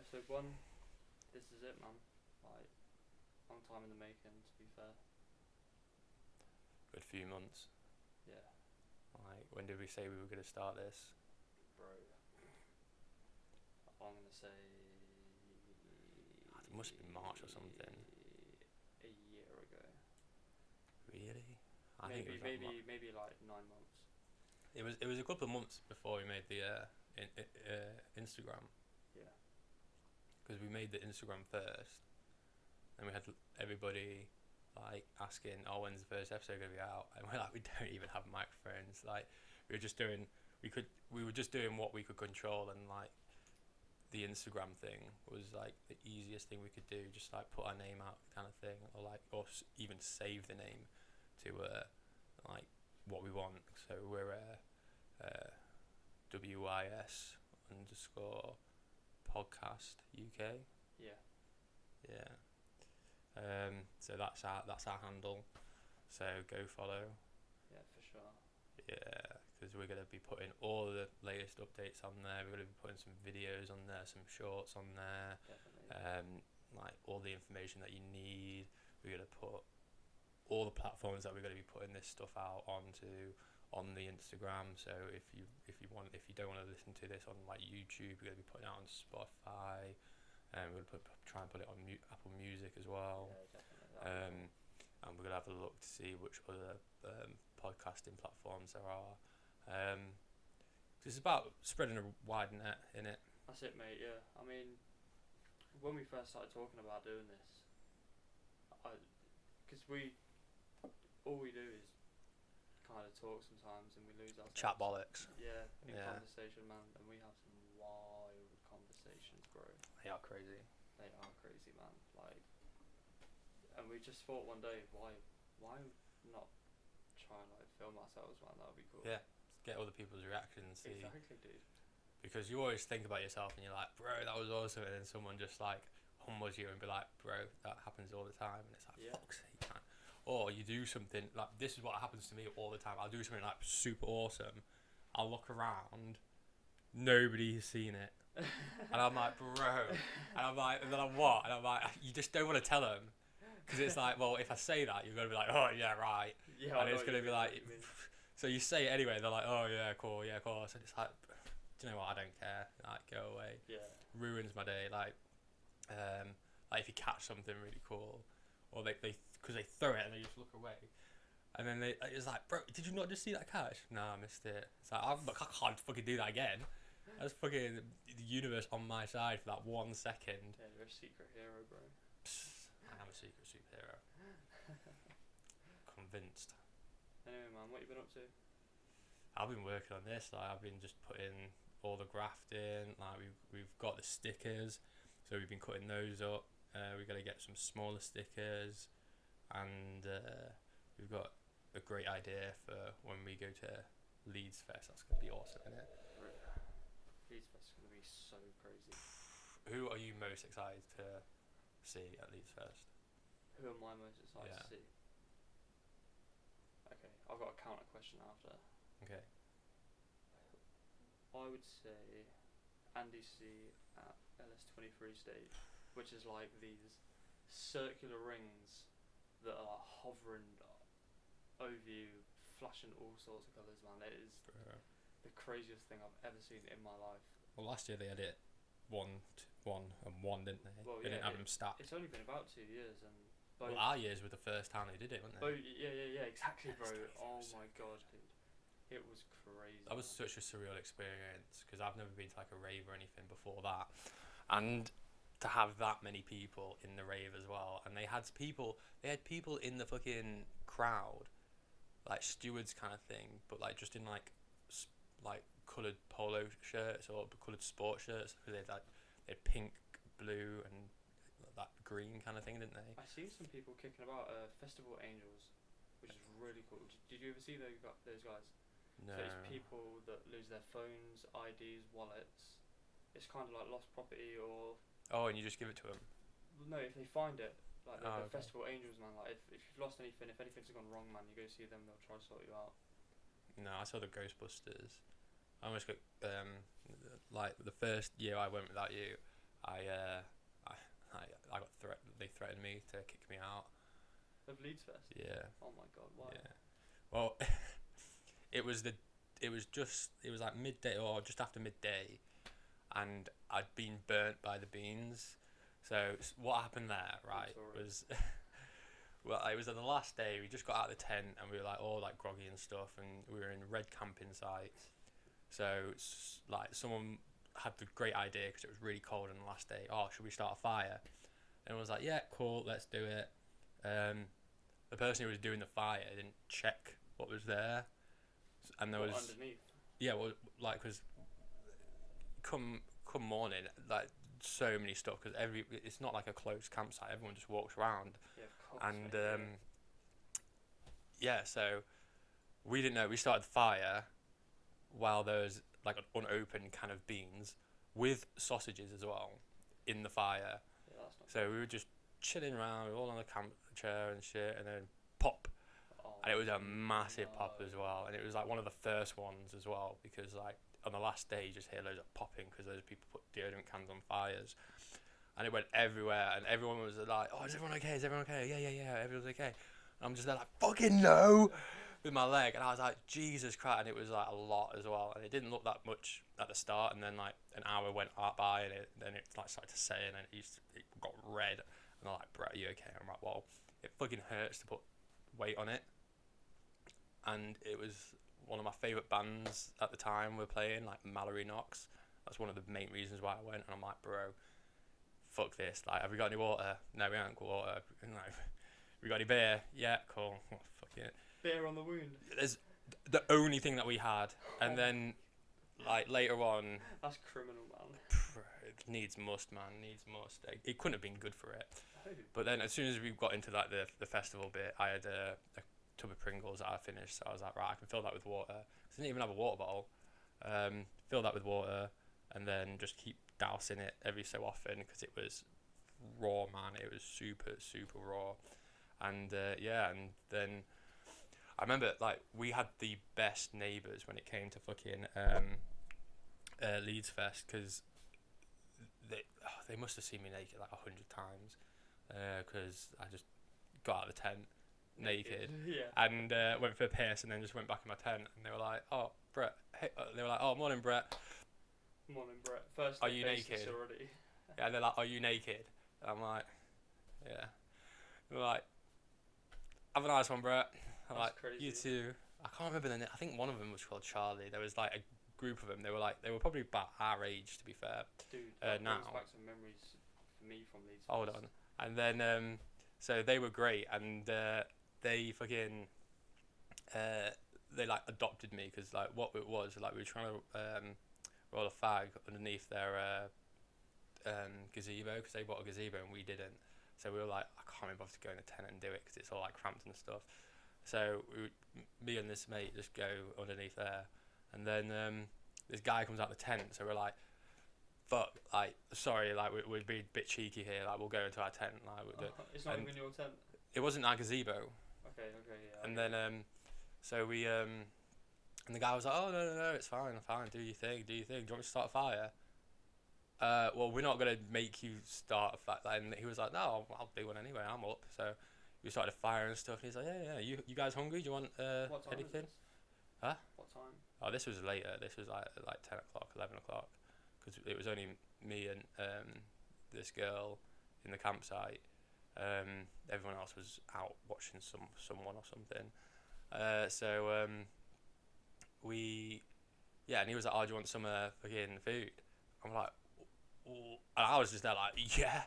episode 1. This is it, man. Like, long time in the making, to be fair. Good few months. Yeah. Like, when did we say we were going to start this? Bro. I'm going to say... It must have been March or something. A year ago. Really? Maybe like 9 months. It was a couple of months before we made the Instagram. Yeah. Because we made the Instagram first, and we had everybody like asking, "Oh, when's the first episode gonna be out?" And we're like, "We don't even have microphones." Like, we were just doing what we could control, and like the Instagram thing was like the easiest thing we could do. Just like put our name out, kind of thing, or even save the name to like what we want. So we're WYS _ podcast UK. Yeah. Yeah. So that's our handle. So go follow. Yeah, for sure. Yeah, because we're gonna be putting all the latest updates on there. We're gonna be putting some videos on there, some shorts on there. Definitely. Like all the information that you need. We're gonna put all the platforms that we're gonna be putting this stuff out onto on the Instagram. So if you don't want to listen to this on like YouTube, we're gonna be putting it on Spotify, and we're gonna try and put it on Apple Music as well. Yeah, definitely. And we're gonna have a look to see which other podcasting platforms there are. It's about spreading a wide net, innit? That's it, mate. Yeah. I mean, when we first started talking about doing this, because all we do is kind of talk sometimes, and we lose ourselves. Chat bollocks. Yeah, in Yeah. conversation, man, and we have some wild conversations, bro. They are crazy. They are crazy, man. Like, and we just thought one day, why not try and like film ourselves, man? That would be cool. Yeah, get other people's reactions. See. Exactly, dude. Because you always think about yourself and you're like, bro, that was awesome, and then someone just like humbles you and be like, bro, that happens all the time, and it's like, Yeah. fuck's sake, man. Or you do something like, this is what happens to me all the time. I'll do something like super awesome. I'll look around, nobody's seen it, and I'm like, bro, and then I'm what? And I'm like, you just don't want to tell them, because it's like, well, if I say that, you're gonna be like, oh yeah, right, Yeah. and it's gonna be like, so you say it anyway. They're like, oh yeah, cool, yeah, of course, and it's like, do you know what? I don't care. Like, go away. Yeah. Ruins my day. Like if you catch something really cool, or they because they throw it and they just look away, and then it's like, bro, did you not just see that catch? No, I missed it. It's like, I can't fucking do that again. That's fucking the universe on my side for that 1 second. Yeah, you're a secret hero, bro. Psst, I am a secret superhero. Convinced. Anyway, man, what you been up to? I've been working on this. Like, I've been just putting all the graft in. Like, we've got the stickers, so we've been cutting those up. We're gonna get some smaller stickers, and we've got a great idea for when we go to Leeds Fest. That's gonna be awesome, isn't it? Leeds Fest is gonna be so crazy. Who are you most excited to see at Leeds Fest? Who am I most excited to see? Okay, I've got a counter question after. Okay. I would say Andy C at LS23 stage, which is like these circular rings that are hovering over you, flashing all sorts of colours, man. It is the craziest thing I've ever seen in my life. Well, last year they had it 1 and 1, didn't they? Well, they didn't have them stacked. It's only been about 2 years, and well, our years were the first time they did it, weren't they? Yeah, exactly, bro. Oh my god, dude. It was crazy. That was such a surreal experience, because I've never been to like a rave or anything before that, and to have that many people in the rave as well, and they had people in the fucking crowd, like stewards kind of thing, but like just in like coloured polo shirts or coloured sports shirts. They had pink, blue, and that green kind of thing, didn't they? I see some people kicking about Festival Angels, which is really cool. Did you ever see those guys? No. So it's people that lose their phones, IDs, wallets. It's kind of like lost property, or... Oh, and you just give it to them? No, if they find it. Like, the okay. Festival Angels, man. Like, if you've lost anything, if anything's gone wrong, man, you go see them, they'll try to sort you out. No, I saw the Ghostbusters. I almost got... like, the first year I went without you, I got they threatened me to kick me out. Of Leeds Fest? Yeah. Oh my god, why? Yeah. Well, it was like midday or just after midday, and I'd been burnt by the beans. So what happened there, right, was well, it was on the last day. We just got out of the tent and we were like all like groggy and stuff, and we were in a red camping site. So like someone had the great idea because it was really cold on the last day. Oh, should we start a fire? And I was like, yeah, cool, let's do it. The person who was doing the fire didn't check what was there, and there was underneath. Yeah, well, like, cause come morning, like so many stuff, because it's not like a closed campsite. Everyone just walks around. Yeah, of course. And yeah, so we didn't know. We started the fire while there was like an unopened can of beans with sausages as well in the fire. Yeah, that's not So we were just chilling around, we were all on the camp chair and shit, and then pop. And it was a massive pop as well, and it was like one of the first ones as well, because like on the last day you just hear loads of popping because those people put deodorant cans on fires, and it went everywhere, and everyone was like, oh, is everyone okay, yeah, everyone's okay. And I'm just there like, fucking no, with my leg, and I was like, Jesus Christ. And it was like a lot as well, and it didn't look that much at the start, and then like an hour went by, and then it like started to say, and then it got red, and they're like, bro, are you okay? I'm like, well, it fucking hurts to put weight on it. And it was one of my favourite bands at the time were playing, like Mallory Knox. That's one of the main reasons why I went. And I'm like, bro, fuck this. Like, have we got any water? No, we haven't got water. No. We got any beer? Yeah, cool. Oh, fuck it. Beer on the wound. There's the only thing that we had. And then, like, later on... That's criminal, man. Bro, it needs must, man. Needs must. It couldn't have been good for it. No. But then as soon as we got into, like, the festival bit, I had a tub of Pringles that I finished, so I was like, right, I can fill that with water. I didn't even have a water bottle. Fill that with water, and then just keep dousing it every so often, because it was raw, man. It was super raw. And yeah, and then I remember, like, we had the best neighbours when it came to fucking Leeds Fest, because they must have seen me naked like 100 times, because I just got out of the tent naked, yeah, and went for a piss, and then just went back in my tent, and they were like, oh, Brett, hey, they were like, oh, morning, Brett. Morning, Brett. First, are you naked? Already. Yeah, and they're like, are you naked? And I'm like, yeah. They're like, have a nice one, Brett. I'm like, crazy. You too. I can't remember the name. I think one of them was called Charlie. There was like a group of them. They were probably about our age, to be fair. Dude, that now. brings back some memories for me from Leeds. Hold on. And then so they were great, and they fucking they like adopted me, because like what it was, like, we were trying to roll a fag underneath their gazebo, because they bought a gazebo and we didn't. So we were like, I can't be bothered to go in a tent and do it because it's all like cramped and stuff. So me and this mate just go underneath there, and then this guy comes out the tent. So we're like, fuck, like, sorry, like, we'd be a bit cheeky here, like, we'll go into our tent, like, it's not even your tent. It wasn't our gazebo. Okay, yeah. And then so we and the guy was like, oh, no, it's fine, do your thing, do you want me to start a fire? Well, we're not gonna make you start a fire. And he was like, no, I'll do one anyway, I'm up. So we started a fire and stuff, and he's like, yeah, you guys hungry? Do you want what time anything? Was this? Huh? What time? Oh, this was later. This was like 10 o'clock, 11 o'clock, because it was only me and this girl in the campsite. Everyone else was out watching someone or something. So and he was like, oh, do you want some fucking food? I'm like, ooh. And I was just there like, yeah.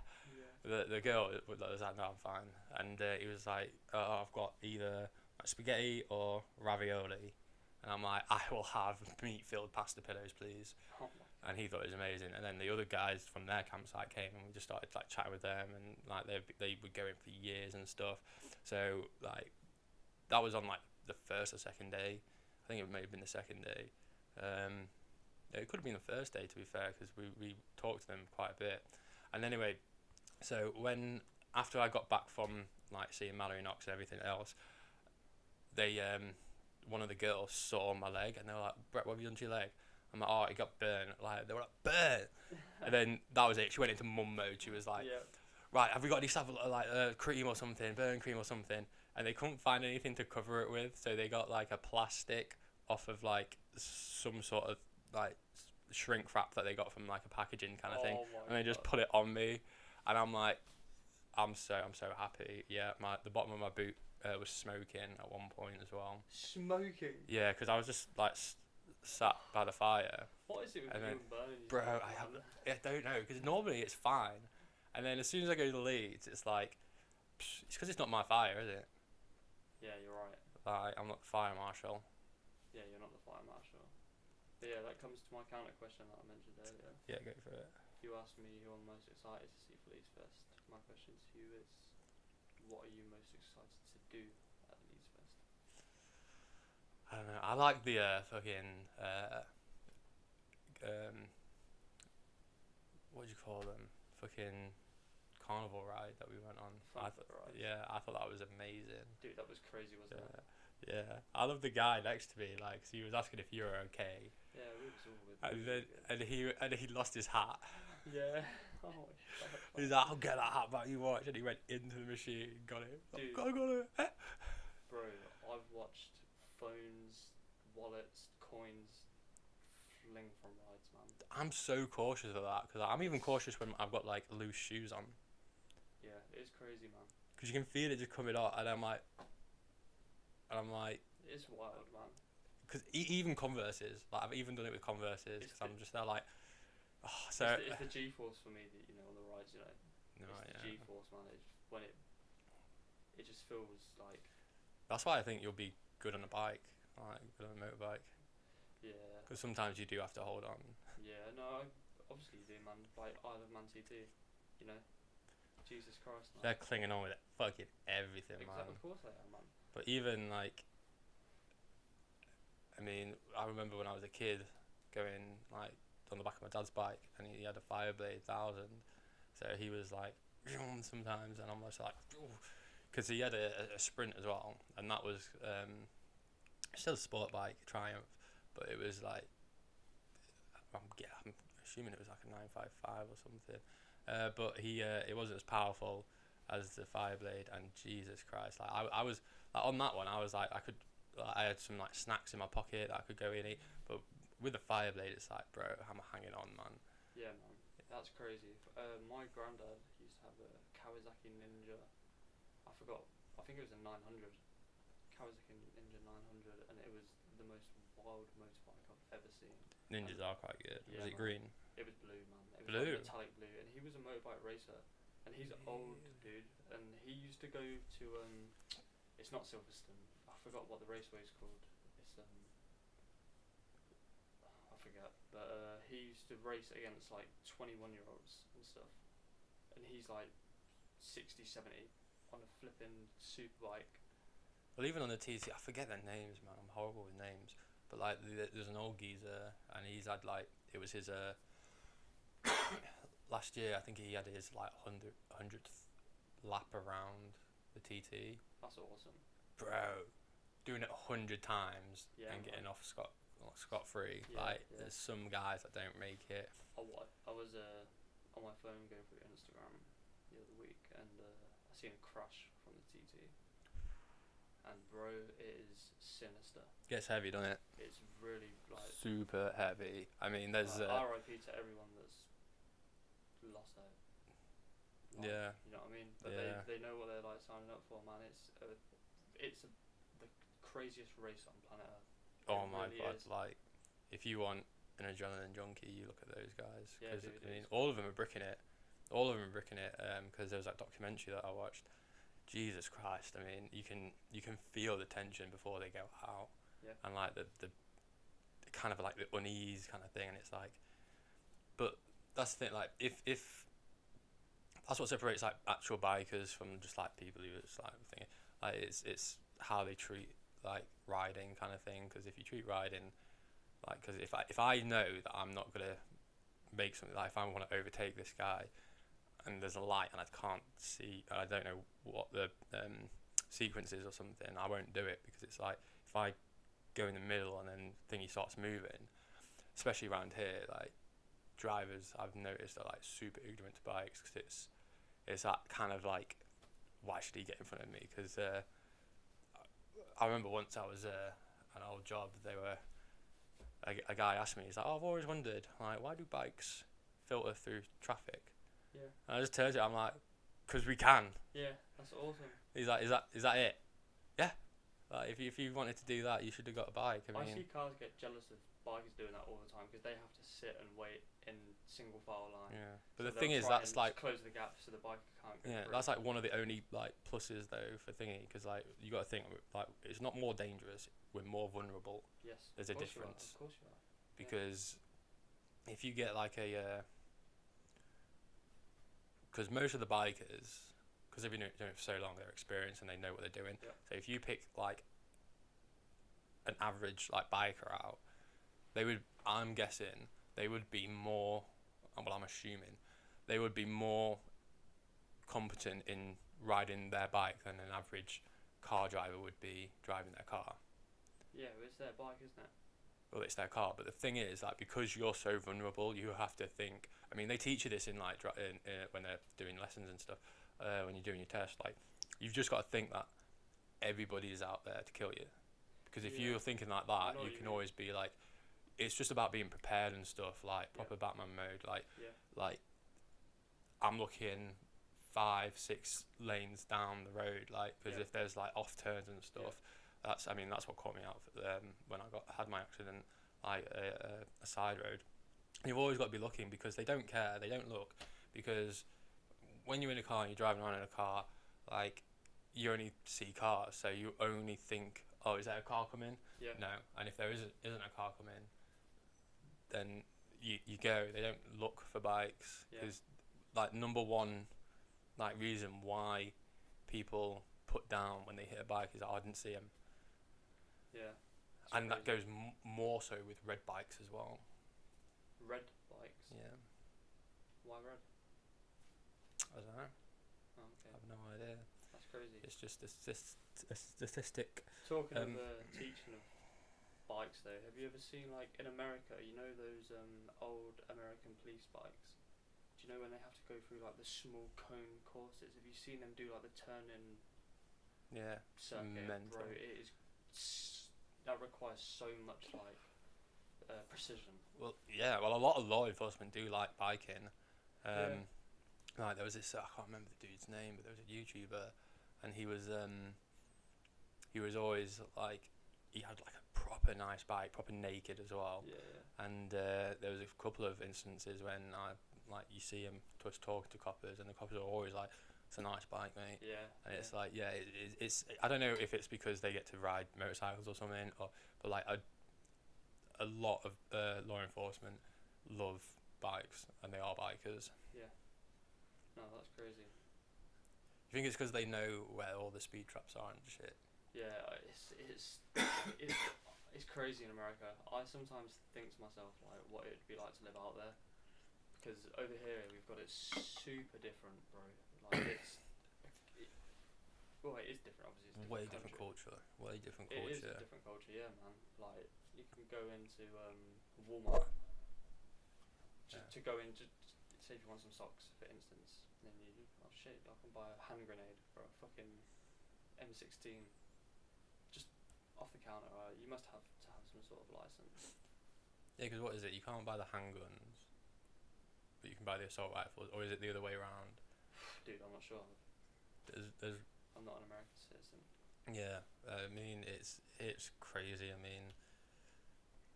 The girl was like, no, I'm fine. And he was like, oh, I've got either spaghetti or ravioli. And I'm like, I will have meat-filled pasta pillows, please. Oh. And he thought it was amazing. And then the other guys from their campsite came, and we just started like chatting with them, and like they would go in for years and stuff. So like that was on like the first or second day. I think it may have been the second day. It could have been the first day, to be fair, because we talked to them quite a bit. And anyway, so after I got back from like seeing Mallory Knox and everything else, they one of the girls saw my leg, and they were like, Brett, what have you done to your leg? I'm like, oh, it got burnt. Like, they were like, burnt. And then that was it. She went into mum mode. She was like, right, have we got any stuff like cream or something, burn cream or something? And they couldn't find anything to cover it with, so they got like a plastic off of like some sort of like shrink wrap that they got from like a packaging kind of thing, and they just put it on me, and I'm like, I'm so happy. Yeah, the bottom of my boot was smoking at one point as well. Smoking? Yeah, because I was just like sat by the fire. What is it with you and burning? Bro, I don't know, because normally it's fine, and then as soon as I go to Leeds, it's like, it's because it's not my fire, is it? Yeah, you're right. Like, I'm not the fire marshal. Yeah, you're not the fire marshal. But yeah, that comes to my counter question that I mentioned earlier. Yeah, go for it. If you ask me who I'm most excited to see for Leeds Fest, my question to you is, what are you most excited to do at the Leeds Fest? I don't know. I like the fucking what do you call them? Fucking carnival ride that we went on. Yeah, I thought that was amazing. Dude, that was crazy, wasn't it? Yeah, I love the guy next to me. Like, so he was asking if you were okay. Yeah, we was all with. And he lost his hat. Yeah. Oh. He's like, I'll get that hat back. You watch, and he went into the machine, got it. Dude, I got it. Bro, I've watched phones, wallets, coins fling from rides, man. I'm so cautious of that, because I'm even cautious when I've got like loose shoes on. Yeah, it's crazy, man. Because you can feel it just coming out, and I'm like, it's wild, man. Because even Converses, like I've even done it with Converses, because I'm just there like, oh, so. It's the G-force for me, that, you know, on the rides, you know. No, it's the G-force, man. It just feels like. That's why I think you'll be good on a bike, like good on a motorbike. Yeah. Because sometimes you do have to hold on. Yeah, no, obviously you do, man. Like Isle of Man TT, you know. Jesus Christ, man. They're clinging on with fucking everything, man. Of course they are, man. But even like, I mean, I remember when I was a kid going like on the back of my dad's bike, and he had a Fireblade 1000, so he was like sometimes, and I'm just like, because he had a Sprint as well, and that was still a sport bike, Triumph, but it was like, I'm assuming it was like a 955 or something, but it wasn't as powerful as the Fireblade, and Jesus Christ, like I was like, on that one, I was like, I had some like snacks in my pocket that I could go in and eat, but with the Fireblade, it's like, bro, I'm hanging on, man. Yeah, man, that's crazy. My granddad used to have a Kawasaki Ninja. I think it was a 900. Kawasaki Ninja 900, and it was the most wild motorbike I've ever seen. Ninjas are quite good. Yeah, was it man. green? It was blue, man. It was Blue? like metallic blue, and he was a motorbike racer, and he's old, dude, and he used to go to it's not Silverstone. I forgot what the raceway is called. It's I forget, but he used to race against like 21-year-olds and stuff, and he's like 60, 70 on a flipping superbike. Well, even on the TT, I forget their names, man. I'm horrible with names. But like, there's an old geezer, and he's had like, it was his last year. I think he had his like 100th lap around the TT. That's awesome, bro. Doing it 100 times and getting off scot free. There's some guys that don't make it. I was on my phone going through Instagram the other week, and I seen a crash from the TT. And bro, it is sinister. Gets heavy, doesn't it? It's really like super heavy. I mean, there's RIP to everyone that's lost out. Like, yeah. You know what I mean? But they know what they're like signing up for, man. It's the craziest race on planet Earth. Oh my god! Like, if you want an adrenaline junkie, you look at those guys. Yeah, dude, I mean, all of them are bricking it. Because there was that documentary that I watched. Jesus Christ! I mean, you can feel the tension before they go out, and like the kind of like the unease kind of thing, and it's like, but that's the thing. Like, if that's what separates like actual bikers from just like people who just like thinking, like it's how they treat like riding kind of thing. Because if you treat riding like, because if I know that I'm not gonna make something, like if I want to overtake this guy, and there's a light and I can't see, I don't know what the sequence is or something, I won't do it, because it's like, if I go in the middle and then thingy starts moving, especially around here, like drivers I've noticed are like super ignorant to bikes because it's that kind of like, why should he get in front of me? Because I remember once I was an old job, they were a guy asked me, he's like, oh, I've always wondered, like, why do bikes filter through traffic? Yeah. And I just turned to him, I'm like, because we can. Yeah, that's awesome. He's like, is that it? Yeah. Like, if you wanted to do that, you should have got a bike. I I mean, see cars get jealous of bikers doing that all the time because they have to sit and wait in single file line. yeah. But So the thing they'll is, try that's and like, close the gap so the biker can't go yeah, through. that's like one of the only like pluses though for thingy, because like you got to think like it's not more dangerous, we're more vulnerable. Yes. There's a difference. Of course you are. Because if you get like because most of the bikers, because they've been doing it for so long, they're experienced and they know what they're doing. Yeah. So if you pick like an average like biker out, I'm guessing they would be more, well, I'm assuming they would be more competent in riding their bike than an average car driver would be driving their car. Yeah, it's their bike, isn't it? Well, it's their car, but the thing is, like, because you're so vulnerable, you have to think. I mean, they teach you this in like when they're doing lessons and stuff. When you're doing your test, like, you've just got to think that everybody is out there to kill you. Because if you're thinking like that, you can always be like, it's just about being prepared and stuff, like proper Batman mode. Like I'm looking 5-6 lanes down the road, like, because if there's like off turns and stuff. That's what caught me out when I had my accident, like a side road. You've always got to be looking because they don't care, they don't look, because when you're in a car and you're driving around in a car, like, you only see cars, so you only think, oh, is there a car coming? Yeah. No, and if there isn't a car coming, then you go. They don't look for bikes because like number one like reason why people put down when they hit a bike is that I didn't see him. Yeah. And that goes more so with red bikes as well. Red bikes? Yeah. Why red? I don't know. Oh, okay. I have no idea. That's crazy. It's just a statistic. Talking of teaching of bikes though, have you ever seen, like, in America, you know those old American police bikes? Do you know when they have to go through like the small cone courses? Have you seen them do like the turn-in circuit? Mental. Bro, it is that requires so much like precision. Well, yeah. Well, a lot of law enforcement do like biking. Like there was this, I can't remember the dude's name, but there was a YouTuber, and he was always like, he had like a proper nice bike, proper naked as well. Yeah. And there was a couple of instances when you see him just talking to coppers, and the coppers are always like, it's a nice bike, mate. Yeah. And it's like, it's I don't know if it's because they get to ride motorcycles or something, but like a lot of law enforcement love bikes, and they are bikers. Yeah. No, that's crazy. You think it's because they know where all the speed traps are and shit? Yeah, it's crazy in America. I sometimes think to myself, like, what it'd be like to live out there. Because over here we've got it super different, bro. Like it is different. Obviously, it's Way different culture. Way different culture. It is a different culture, yeah, man. Like you can go into Walmart to go in. Just say if you want some socks, for instance, and then oh shit, I can buy a hand grenade for a fucking M16, just off the counter. You must have to have some sort of license. Yeah, because what is it? You can't buy the handguns, but you can buy the assault rifles, or is it the other way around? Dude, I'm not sure. There's I'm not an American citizen. Yeah, I mean it's crazy. I mean,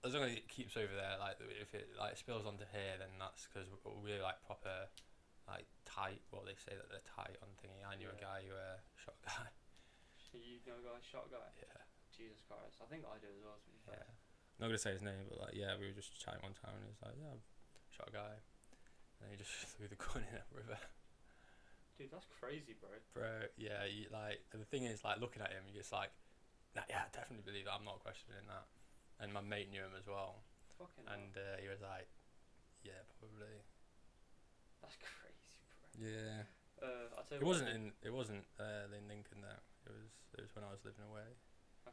as long as it keeps over there, like if it like spills onto here, then that's because we're like proper, like tight. Well, they say that they're tight on thingy. I knew a guy who shot a guy. You know a guy shot a guy? Yeah. Jesus Christ, I think I do as well. To be fair. Yeah. I'm not gonna say his name, but like we were just chatting one time, and he was like, yeah, I shot a guy, and he just threw the gun in a river. Dude, that's crazy, bro. Bro, yeah, the thing is, like, looking at him, you're just like, nah, yeah, I definitely believe that. I'm not questioning that. And my mate knew him as well. Fucking and he was like, yeah, probably. That's crazy, bro. Yeah. I'll tell you it wasn't in Lincoln though. It was when I was living away.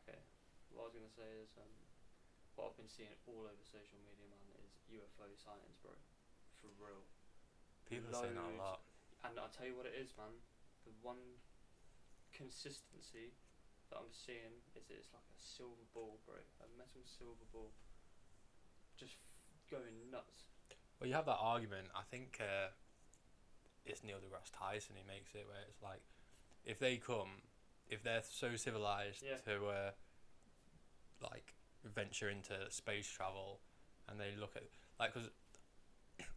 Okay. What I was gonna say is what I've been seeing all over social media, man, is UFO sightings, bro. For real. People are saying that a lot. And I'll tell you what it is, man. The one consistency that I'm seeing is it's like a silver ball, bro. A metal silver ball. Just going nuts. Well, you have that argument. I think it's Neil deGrasse Tyson who makes it, where it's like, if they come, if they're so civilized to like venture into space travel, and they look at like, because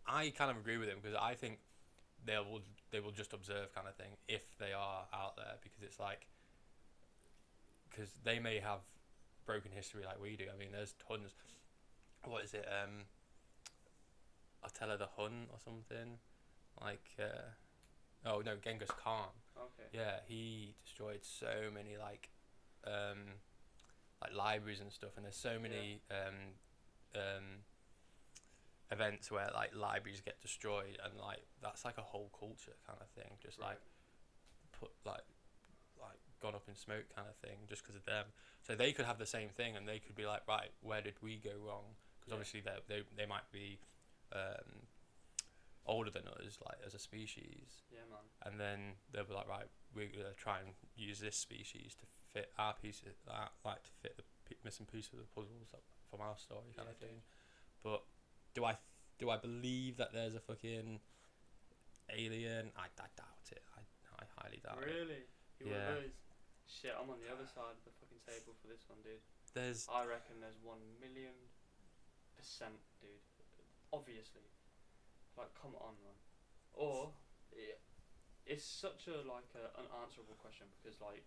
I kind of agree with him, because I think they will just observe, kind of thing, if they are out there, because it's like, because they may have broken history like we do. I mean, there's tons. What is it? Attila the Hun or something, like oh no, Genghis Khan. Okay. Yeah, he destroyed so many like libraries and stuff, and there's so many events where like libraries get destroyed, and like that's like a whole culture kind of thing, just like put like gone up in smoke kind of thing, just because of them. So they could have the same thing, and they could be like, right, where did we go wrong? Because obviously they might be older than us, like as a species. Yeah, man. And then they'll be like, right, we're gonna try and use this species to fit our pieces, like to fit the missing piece of the puzzles from our story, kind of thing. But do I believe that there's a fucking alien? I doubt it. I highly doubt it. Really? You one of those? Shit, I'm on the other side of the fucking table for this one, dude. I reckon there's 1,000,000%, dude. Obviously. Like, come on, man. Or it's such a unanswerable question, because like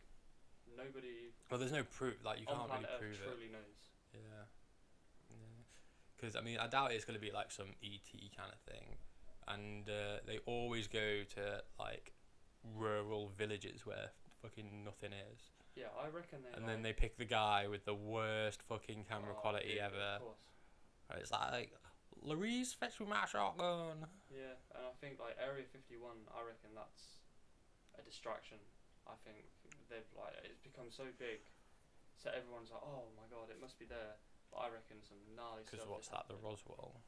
nobody. Well, there's no proof. Like, you can't really prove it. Truly knows. Yeah. Because I mean, I doubt it's gonna be like some ET kind of thing, and they always go to like rural villages where fucking nothing is. Yeah, I reckon they. And then they pick the guy with the worst fucking camera quality ever. Of course. And it's like, Louise, fetch me my shotgun. Yeah, and I think like Area 51, I reckon that's a distraction. I think it's become so big, so everyone's like, oh my god, it must be there. But I reckon some gnarly stuff. Because what's that? The Roswell.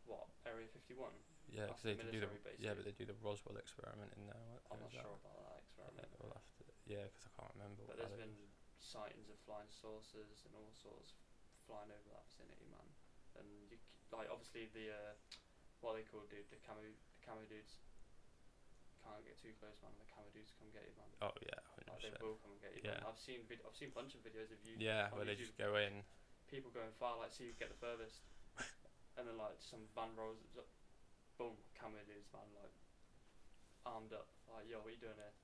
What, Area 51? Yeah, because they do the base, but they do the Roswell experiment in there. I'm not sure about that experiment. Yeah, we'll have to. Yeah, because I can't remember. But there's been sightings of flying saucers and all sorts flying over that vicinity, man. And obviously the what are they called, dude? The camo dudes can't get too close, man. The camo dudes come get you, man. Oh yeah, 100%. Like, they will come and get you. Yeah. Man. I've seen a bunch of videos of you. Yeah, where they just go in. People going far, like, see who get the furthest, and then like some van rolls, boom, camo dudes, man, like armed up, like, yo, what are you doing here?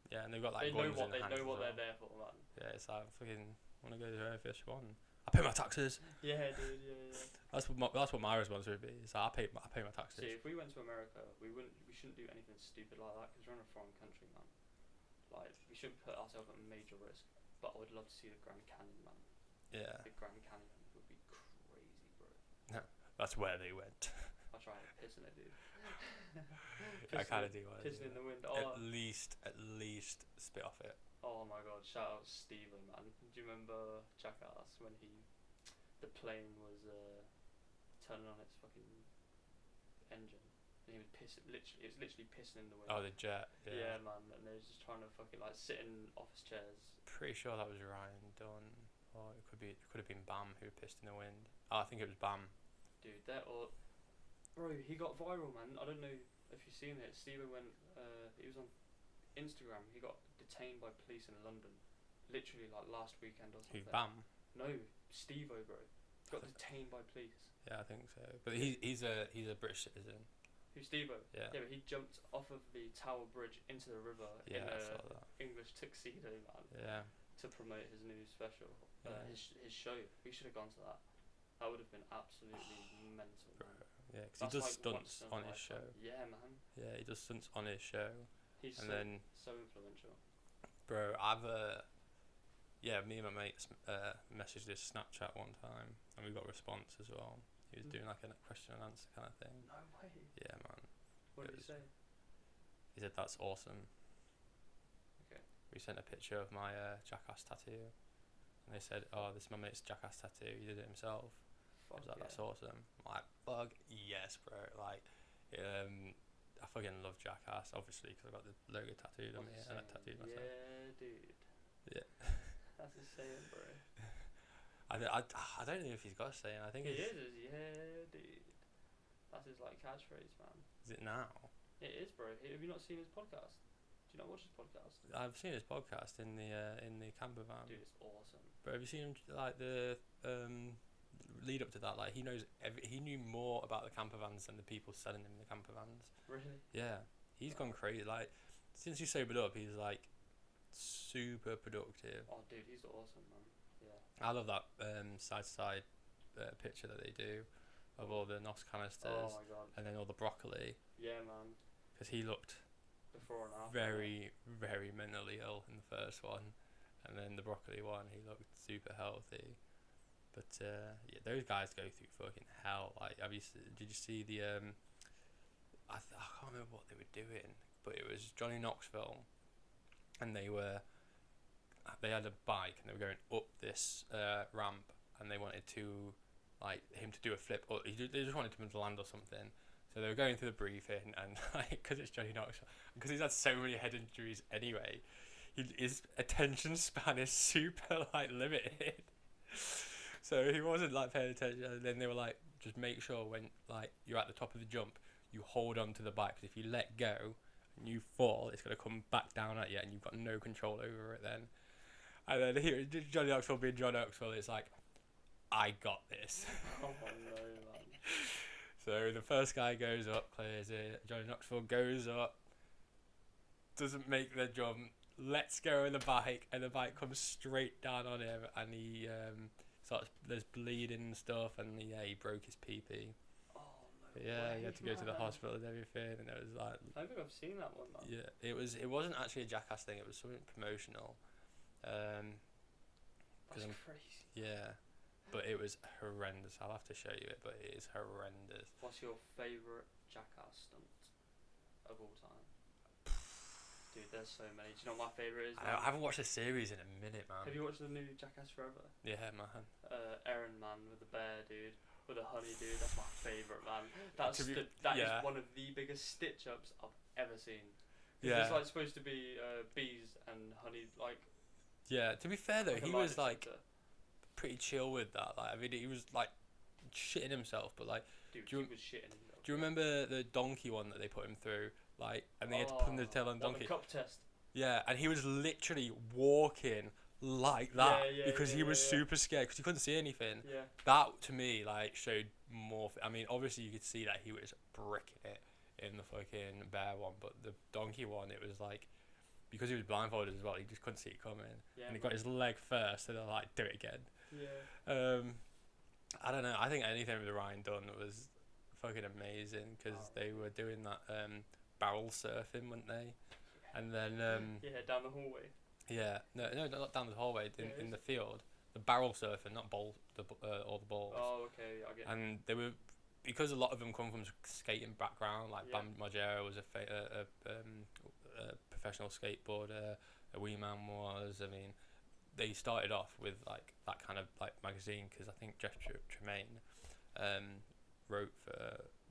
Yeah, and they've got like guns in their hands. They know what they're there for, man. Yeah, it's like, fucking wanna go to Area 51. I pay my taxes. Yeah, dude. Yeah. That's what my response would be. Is I pay my taxes. See, if we went to America, we shouldn't do anything stupid like that, because we're in a foreign country, man. Like, we shouldn't put ourselves at major risk. But I would love to see the Grand Canyon, man. Yeah. The Grand Canyon would be crazy, bro. No, that's where they went. I'll try and piss in it, dude. I kind of do. Pissing in the wind. At least spit off it. Oh my god, shout out Steven, man. Do you remember Jackass when the plane was turning on its fucking engine, and he was pissing, it was literally pissing in the wind. Oh, the jet. Yeah, man, and they were just trying to fucking like sit in office chairs. Pretty sure that was Ryan Dunn, or it could have been Bam who pissed in the wind. Oh, I think it was Bam. Dude, bro, he got viral, man. I don't know if you've seen it. Steven went, he was on Instagram. He got detained by police in London, literally like last weekend or something. Who, Bam? No, Steve-O, bro. Got detained by police. Yeah, I think so. But he's a British citizen. Who, Steve-O? Yeah. Yeah, but he jumped off of the Tower Bridge into the river in I saw a that. English tuxedo, man. Yeah. To promote his new special, his show. We should have gone to that. That would have been absolutely mental. Bro. Yeah, because he does stunts on his show. Yeah, man. Yeah, he does stunts on his show. He's then, so influential. Bro, me and my mates messaged his Snapchat one time, and we got a response as well. He was doing like a question and answer kind of thing. No way. Yeah, man. What did he say? He said, "That's awesome." Okay. We sent a picture of my Jackass tattoo, and they said, "Oh, this is my mate's Jackass tattoo. He did it himself." I was like, "That's awesome." I'm like, fuck yes, bro. Like, I fucking love Jackass, obviously, because I got the logo tattooed on me and I tattooed myself. Yeah, dude. Yeah. That's insane, bro. I don't know if he's got a saying. I think He it's... is, yeah, dude. That's his like catchphrase, man. Is it now? It is, bro. Have you not seen his podcast? Do you not watch his podcast? I've seen his podcast in the camper van. Dude, it's awesome. But have you seen him like the lead up to that? Like he knew more about the camper vans than the people selling him the camper vans. Really? Yeah, he's gone crazy. Like since he sobered up, he's like super productive. Oh, dude, he's awesome, man. Yeah. I love that side to side picture that they do of all the NOS canisters. Oh my god. And then all the broccoli. Yeah, man. Because he looked before and after. very, very mentally ill in the first one, and then the broccoli one, he looked super healthy. But yeah, those guys go through fucking hell. Like, did you see the I can't remember what they were doing, but it was Johnny Knoxville, and they had a bike and they were going up this ramp, and they wanted to like him to do a flip, or they just wanted him to land or something. So they were going through the briefing, and like, because it's Johnny Knoxville, because he's had so many head injuries anyway, his attention span is super like limited. So he wasn't like paying attention. And then they were like, just make sure when like you're at the top of the jump, you hold on to the bike. Because if you let go and you fall, it's gonna come back down at you, and you've got no control over it then. And then here, Johnny Knoxville being John Knoxville, it's like, I got this. Oh no, man. So the first guy goes up, clears it. Johnny Knoxville goes up, doesn't make the jump, lets go of the bike, and the bike comes straight down on him, and he there's bleeding and stuff, and he broke his pee-pee. Oh no. Yeah, he had to go to the hospital and everything, and it was like. I don't think I've seen that one, man. Yeah, it wasn't actually a Jackass thing. It was something promotional. That's crazy. Yeah. But it was horrendous. I'll have to show you it, but it is horrendous. What's your favourite Jackass stunt of all time? Dude, there's so many. Do you know what my favourite is? I haven't watched the series in a minute, man. Have you watched the new Jackass Forever? Yeah, man. Aaron, man, with the bear, dude. With the honey, dude. That's my favourite, man. That is one of the biggest stitch-ups I've ever seen. Yeah. It's like supposed to be bees and honey, like... Yeah, to be fair though, he was like... Center. Pretty chill with that. Like, I mean, he was like shitting himself, but like, dude, he was shitting himself. Do you remember the donkey one that they put him through? Like, and they had to put him to the tail on the donkey. The cup test. Yeah, and he was literally walking like that because he was super scared because he couldn't see anything. Yeah. That to me like showed more. I mean, obviously you could see that he was bricking it in the fucking bear one, but the donkey one, it was like. Because he was blindfolded as well, he just couldn't see it coming. Yeah, and he got his leg first, so they're like, do it again. Yeah. I don't know. I think anything with Ryan Dunn was fucking amazing because they were doing that barrel surfing, weren't they? Yeah. And then yeah, down the hallway. Yeah, no, not down the hallway. In the field, the barrel surfing, not all the balls. Oh, okay, I get. And they were because a lot of them come from skating background. Like Bam Margera was a professional skateboarder. A Wee Man was. I mean, they started off with like that kind of like magazine because I think Jeff Tremaine wrote for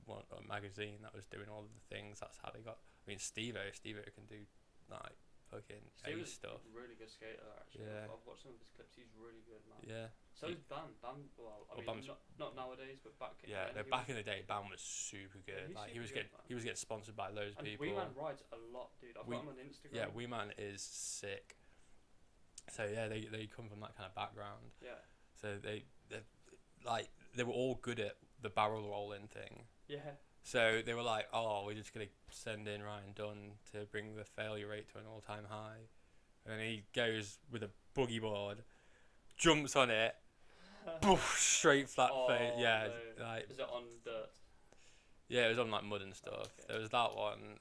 a magazine that was doing all of the things. That's how they got. I mean, Steve-O can do like fucking ace stuff. Really good skater actually. Yeah. I've watched some of his clips. He's really good, man. Yeah. So is Bam. Well, I mean, not nowadays, but back. Back in the day, Bam was super good. Yeah, like he was getting sponsored by loads of people. Wee Man rides a lot, dude. I've got him on Instagram. Yeah, Wee Man is sick. So yeah, they come from that kind of background. Yeah. So they were all good at the barrel rolling thing. Yeah. So they were like, oh, we're just gonna send in Ryan Dunn to bring the failure rate to an all-time high, and then he goes with a boogie board, jumps on it, poof, straight flat face. Yeah, no. Like. Is it on dirt? Yeah, it was on like mud and stuff. Okay. There was that one.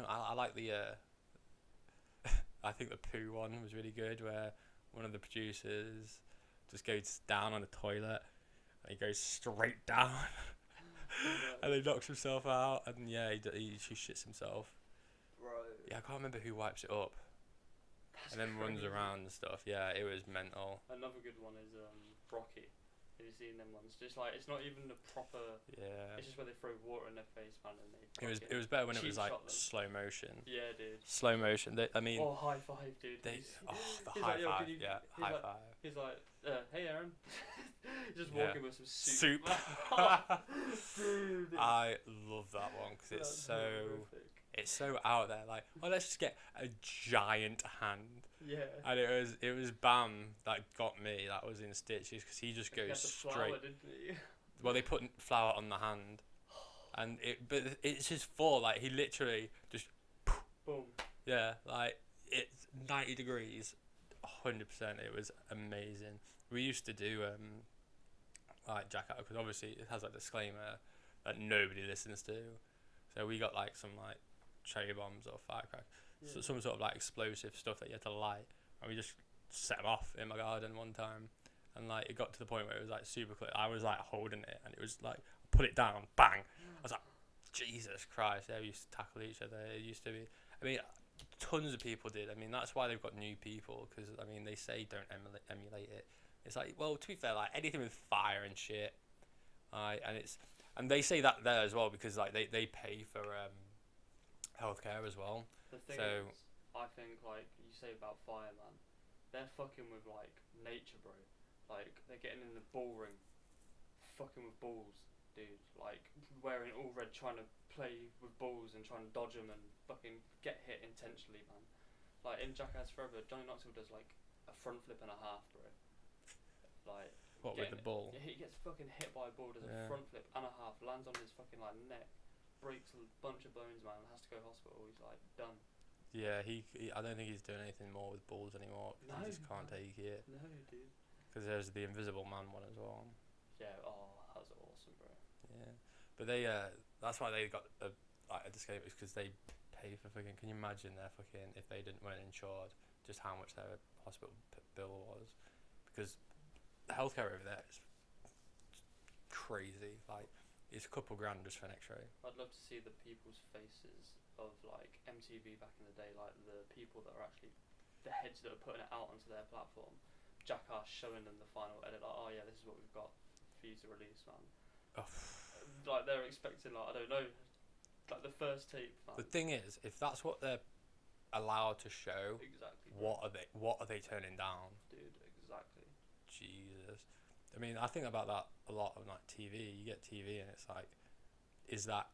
I like the. I think the poo one was really good, where one of the producers just goes down on the toilet, and he goes straight down. And he knocks himself out, and yeah, he shits himself. Bro. Yeah, I can't remember who wipes it up. That's and then runs crazy. around and stuff. Yeah, it was mental. Another good one is Rocky. Have you seen them ones? Just like it's not even the proper. Yeah. It's just where they throw water in their face, man, and they. It was better when it cheap was like shot them. slow motion. Yeah, dude. Slow motion. I mean, Oh, high five, dude. the He's high like, "Yo, five. can you-" Yeah, he's high like, five. He's like, hey, Aaron. He's just Yeah. walking with some soup. Dude. I love that one because That's it's so horrific. it's so out there. Like, oh, let's just get a giant hand, Yeah. and it was Bam that got me. That was in stitches because he just He had goes the straight. flower, didn't he? Well, they put flour on the hand, and but it's his fault. Like, he literally just Boom. yeah, like it's 90 degrees, 100%. It was amazing. We used to do like jack out because obviously it has like disclaimer that nobody listens to. So we got like some like cherry bombs or firecrackers, so some sort of like explosive stuff that you had to light, and we just set them off in my garden one time, and like it got to the point where it was like super clear. I was like holding it, and it was like put it down, bang. I was like, Jesus Christ! Yeah, we used to tackle each other. It used to be. I mean, tons of people did. I mean, that's why they've got new people because I mean they say don't emulate it. It's like, well, to be fair, like anything with fire and shit, and they say that there as well because like they pay for healthcare as well. The thing So- is, I think like you say about fireman, they're fucking with like nature, bro. Like they're getting in the ball ring, fucking with balls, dude. Like wearing all red, trying to play with balls and trying to dodge them and fucking get hit intentionally, man. Like in Jackass Forever, Johnny Knoxville does like a front flip and a half, bro. Like What with the ball? yeah, he gets fucking hit by a ball, does Yeah. a front flip and a half, lands on his fucking like neck, breaks a bunch of bones, man, and has to go to hospital. He's like done. Yeah, he I don't think he's doing anything more with balls anymore. 'Cause No, he just can't man. take it. No, dude. Because there's the Invisible Man one as well. Yeah. Oh, that was awesome, bro. Yeah, but they that's why they got a disclaimer because they pay for fucking. Can you imagine their fucking if they weren't insured, just how much their hospital bill was? Because the healthcare over there is crazy. Like it's a couple grand just for an X-ray. I'd love to see the people's faces of like MTV back in the day, like the people that are actually the heads that are putting it out onto their platform. Jackass showing them the final edit, like, oh yeah, this is what we've got for you to release, man. Oh. Like they're expecting, like I don't know, like the first tape. Man. The thing is, if that's what they're allowed to show, Exactly. Bro. what are they turning down? Dude, exactly. Jesus. I mean, I think about that a lot on like TV. You get TV and it's like, is that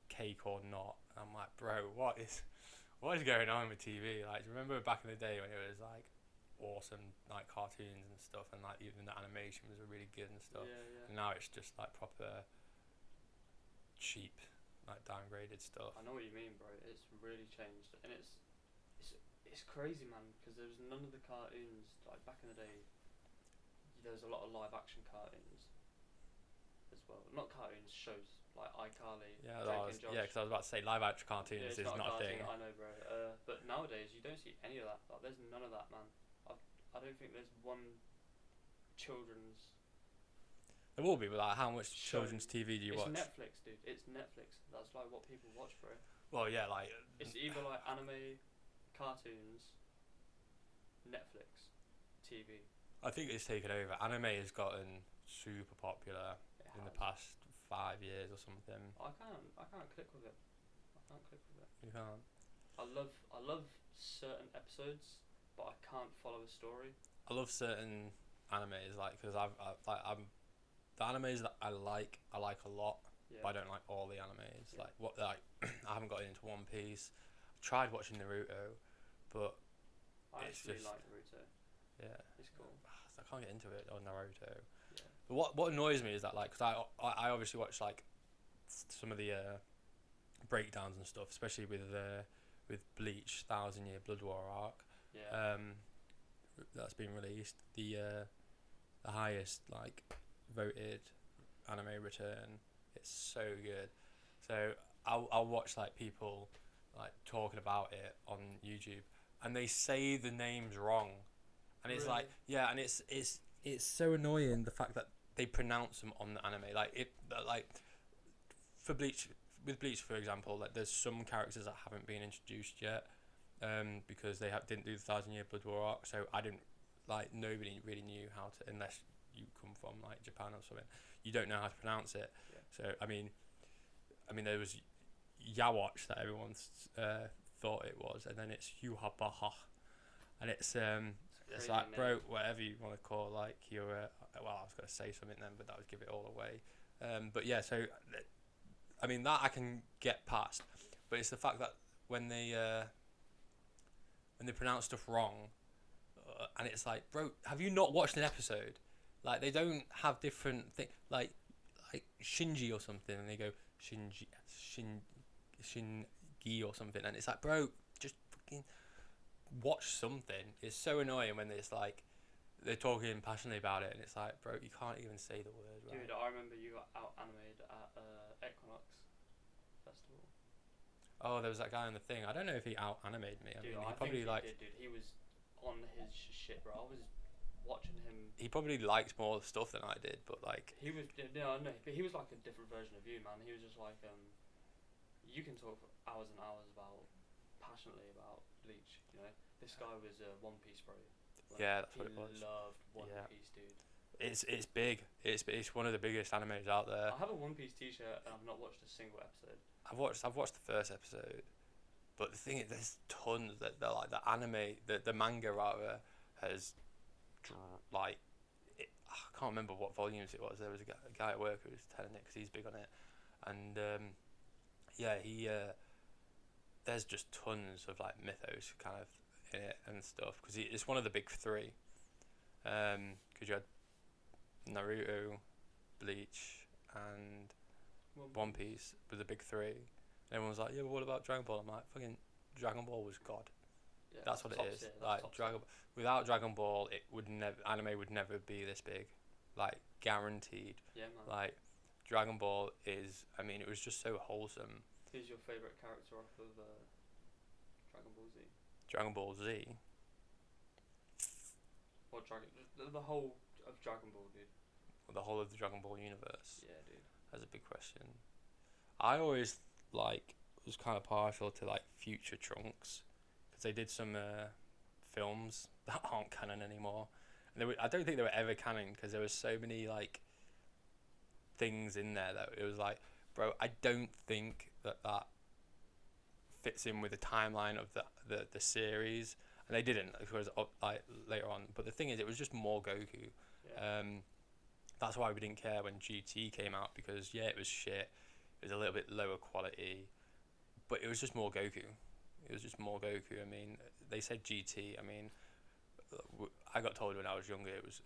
cake or not? And I'm like, bro, what is going on with TV? Like, do you remember back in the day when it was like awesome like cartoons and stuff, and like even the animation was really good and stuff. Yeah, yeah. And now it's just like proper cheap, like downgraded stuff. I know what you mean, bro. It's really changed, and it's crazy, man. Because there was none of the cartoons like back in the day. There was a lot of live action cartoons as well. Not cartoons, shows like iCarly. Yeah, Drake and Josh. because I was about to say live action Yeah, cartoons it's is not a thing. cartoon, I know, bro. But nowadays you don't see any of that. Like, there's none of that, man. I don't think there's one children's. There will be, but like, how much Show. children's TV do you It's watch? Netflix, dude. It's Netflix. That's like what people watch, bro. Well, yeah, like It's either like anime, cartoons, Netflix, TV. I think it's taken over. Anime has gotten super popular It in the has. past 5 years or something. I can't click with it. I can't click with it. You can't. I love certain episodes, but I can't follow a story. I love certain animes, like, because I'm the animes that I like a lot, Yeah. but I don't like all the animes. Yeah. Like I haven't got into One Piece. I tried watching Naruto, but I it's actually just- like Naruto. yeah, It's cool. I can't get into it or Naruto. Yeah. But what annoys me is that, like, because I obviously watch like some of the breakdowns and stuff, especially with Bleach 1,000 Year Blood War arc. Yeah. That's been released. The highest like voted anime return. It's so good. So I'll watch like people like talking about it on YouTube, and they say the names wrong, and it's like, Really? yeah, and it's so annoying the fact that they pronounce them on the anime. Like for Bleach, with Bleach for example, like there's some characters that haven't been introduced yet, because they didn't do the 1,000 Year Blood War arc, so I didn't nobody really knew how to, unless you come from like Japan or something. You don't know how to pronounce it. Yeah. So I mean there was Yawatch that everyone thought it was, and then it's Yuhabaha, and it's like, name. bro, whatever you want to call like your well, I was gonna say something then, but that would give it all away. But yeah, so I mean that I can get past, but it's the fact that when they pronounce stuff wrong, and it's like, bro, have you not watched an episode? Like, they don't have different things, like Shinji or something, and they go Shinji or something, and it's like, bro, just fucking watch something. It's so annoying when it's like they're talking passionately about it, and it's like, bro, you can't even say the word right. Dude, I remember you got out animated at Equinox Festival. Oh, there was that guy on the thing. I don't know if he out animated me. Dude, I mean, he I probably think he like did, dude. He was on his shit, bro. I was watching him. he probably likes more stuff than I did, but like He was no, but he was like a different version of you, man. He was just like you can talk for hours and hours passionately about Bleach. You know, this guy was One Piece, bro. Like, yeah, that's what it was. He loved One Piece, dude. It's big. It's one of the biggest animes out there. I have a One Piece T-shirt and I've not watched a single episode. I've watched the first episode, but the thing is, there's tons that they're like the anime, the manga rather has I can't remember what volumes it was. There was a guy at work who was telling it because he's big on it, and yeah, he there's just tons of like mythos kind of in it and stuff because it's one of the big three. Because you had Naruto, Bleach, and One Piece were the big three. And everyone was like, yeah, but what about Dragon Ball? I'm like, fucking Dragon Ball was God. Yeah, that's what it is. Like without Dragon Ball, anime would never be this big, like guaranteed. Yeah, man. Like Dragon Ball is, I mean, it was just so wholesome. Who's your favourite character off of Dragon Ball Z? Dragon Ball Z. What the whole of Dragon Ball, dude. The whole of the Dragon Ball universe. Yeah, dude. That's a big question. I always was kind of partial to like Future Trunks because they did some films that aren't canon anymore. And I don't think they were ever canon because there was so many like things in there that it was like, bro, I don't think that fits in with the timeline of the series. And they didn't, because like later on. But the thing is, it was just more Goku. Yeah. That's why we didn't care when GT came out, because yeah, it was shit. It was a little bit lower quality, but it was just more Goku. It was just more Goku. I mean, they said GT. I mean, I got told when I was younger it was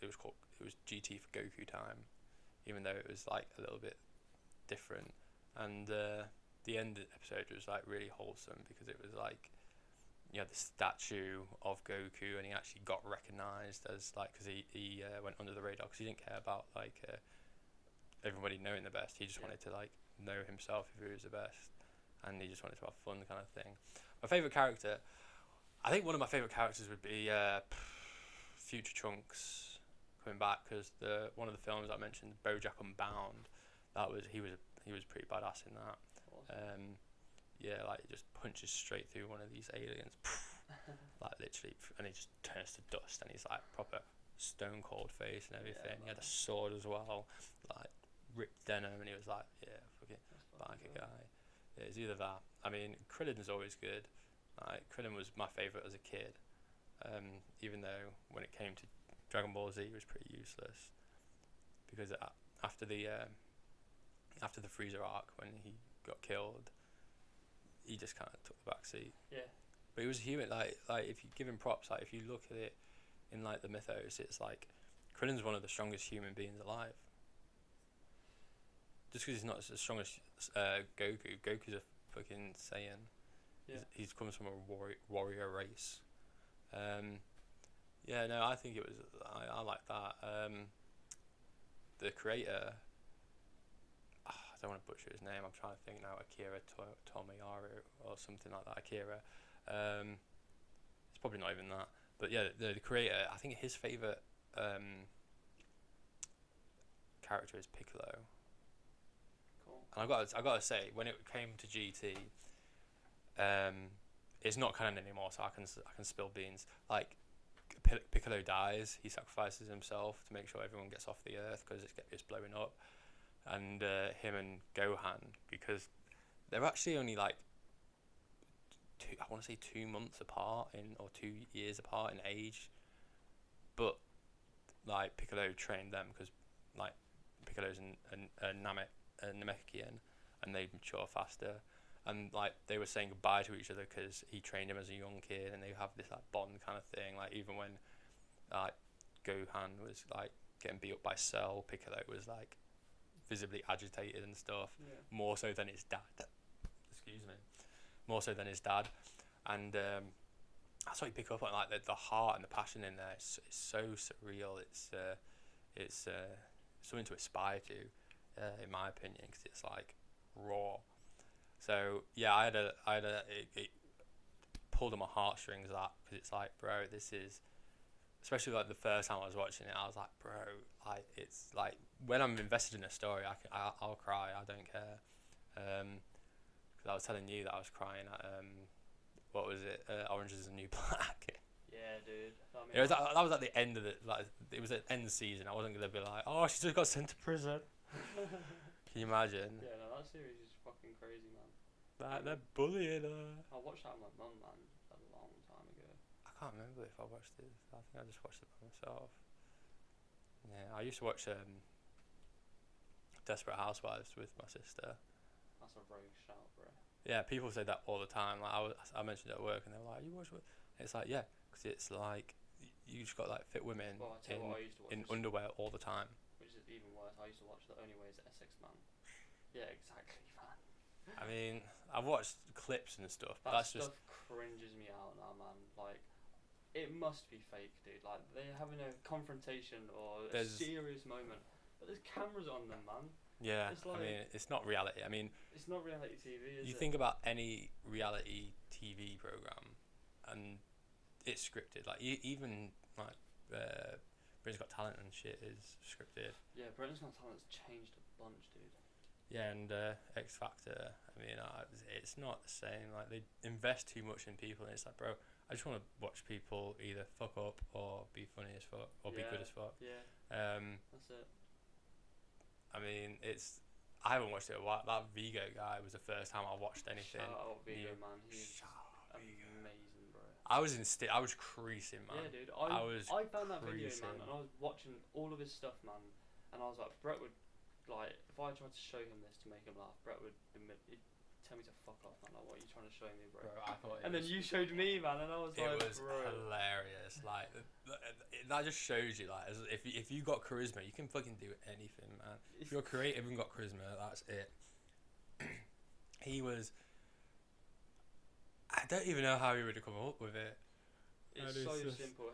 GT for Goku time, even though it was like a little bit different. And the end episode was like really wholesome because it was like, you know, the statue of Goku, and he actually got recognised as like, because he went under the radar because he didn't care about like everybody knowing the best. He just wanted to like know himself if he was the best, and he just wanted to have fun kind of thing. My favourite character, I think one of my favourite characters would be Future Trunks coming back, because one of the films I mentioned, BoJack Unbound, he was pretty badass in that. Awesome. Yeah, like it just punches straight through one of these aliens, like literally, and he just turns to dust, and he's like proper stone cold face and everything. He had a sword as well, like ripped denim, and he was like, yeah, fucking like a guy. Yeah, it's either that. I mean, Krillin's always good. Like Krillin was my favourite as a kid, even though when it came to Dragon Ball Z, he was pretty useless, because after the Freezer arc, when he got killed, he just kind of took the back seat. Yeah. But he was human. Like if you give him props, like if you look at it in like the mythos, it's like Krillin's one of the strongest human beings alive. Just because he's not as strong as Goku. Goku's a fucking Saiyan. Yeah. He's comes from a warrior race. Yeah, no, I think it was. I like that. The creator. I don't want to butcher his name. I'm trying to think now. Akira Toriyama or something like that. Akira. It's probably not even that. But yeah, the creator. I think his favorite character is Piccolo. Cool. And I got to say, when it came to GT, it's not canon anymore, so I can spill beans. Like, Piccolo dies, he sacrifices himself to make sure everyone gets off the Earth because it's blowing up, and him and Gohan, because they're actually only like I want to say 2 months apart or 2 years apart in age, but like Piccolo trained them because like Piccolo's a Namekian, and they mature faster, and like they were saying goodbye to each other because he trained him as a young kid, and they have this like bond kind of thing. Like even when like Gohan was like getting beat up by Cell, Piccolo was like visibly agitated and stuff, more so than his dad. Excuse me. More so than his dad, and that's what you pick up on, like the heart and the passion in there. It's so surreal. It's something to aspire to, in my opinion, because it's like raw. So yeah, it pulled on my heartstrings, that, because it's like, bro, this is, especially like the first time I was watching it, I was like, bro, like it's like when I'm invested in a story, I'll cry. I don't care. Because I was telling you that I was crying at what was it? Orange Is the New Black. Yeah, dude. I mean, That was at the end of it. Like it was at the end of the season. I wasn't gonna be like, oh, she just got sent to prison. Can you imagine? Yeah, no, that series is fucking crazy, man. Like they're bullying her. I watched that with my mum, man, a long time ago. I can't remember if I watched it. I think I just watched it by myself. Yeah, I used to watch Desperate Housewives with my sister. That's a rogue shout, bro. Yeah, people say that all the time. Like I mentioned it at work, and they were like, "You watch what?" It's like, yeah, because it's like you just got like fit women in underwear all the time. Which is even worse. I used to watch The Only Way Is Essex, man. Yeah, exactly, man. I mean, I've watched clips and stuff. But That that's stuff just cringes me out now, man. Like, it must be fake, dude. Like, they're having a confrontation or a serious moment, but there's cameras on them, man. yeah. It's like, I mean, it's not reality. I mean, it's not reality TV, is you it? think about any reality TV program, and it's scripted. Like even like Britain's Got Talent and shit is scripted. Yeah, Britain's Got Talent's changed a bunch, dude. Yeah, and X Factor. I mean, it's not the same. Like they invest too much in people, and it's like, bro, I just want to watch people either fuck up or be funny as fuck or be good as fuck. Yeah. That's it. I mean, I haven't watched it a while. That Vigo guy was the first time I watched anything. Shout out Vigo, man. He's amazing, bro. I was creasing, man. Yeah, dude. I found that video, creasing. man, and I was watching all of his stuff, man, and I was like, Brett would, like, if I tried to show him this to make him laugh, Brett would tell me to fuck off, man. Like, what are you trying to show me, bro? I thought and then you showed me, man, and I was like, it was bro. hilarious. Like that just shows you, like, if you got charisma, you can fucking do anything, man. If you're creative and got charisma, that's it. He was. I don't even know how he would have come up with it. It's so simple.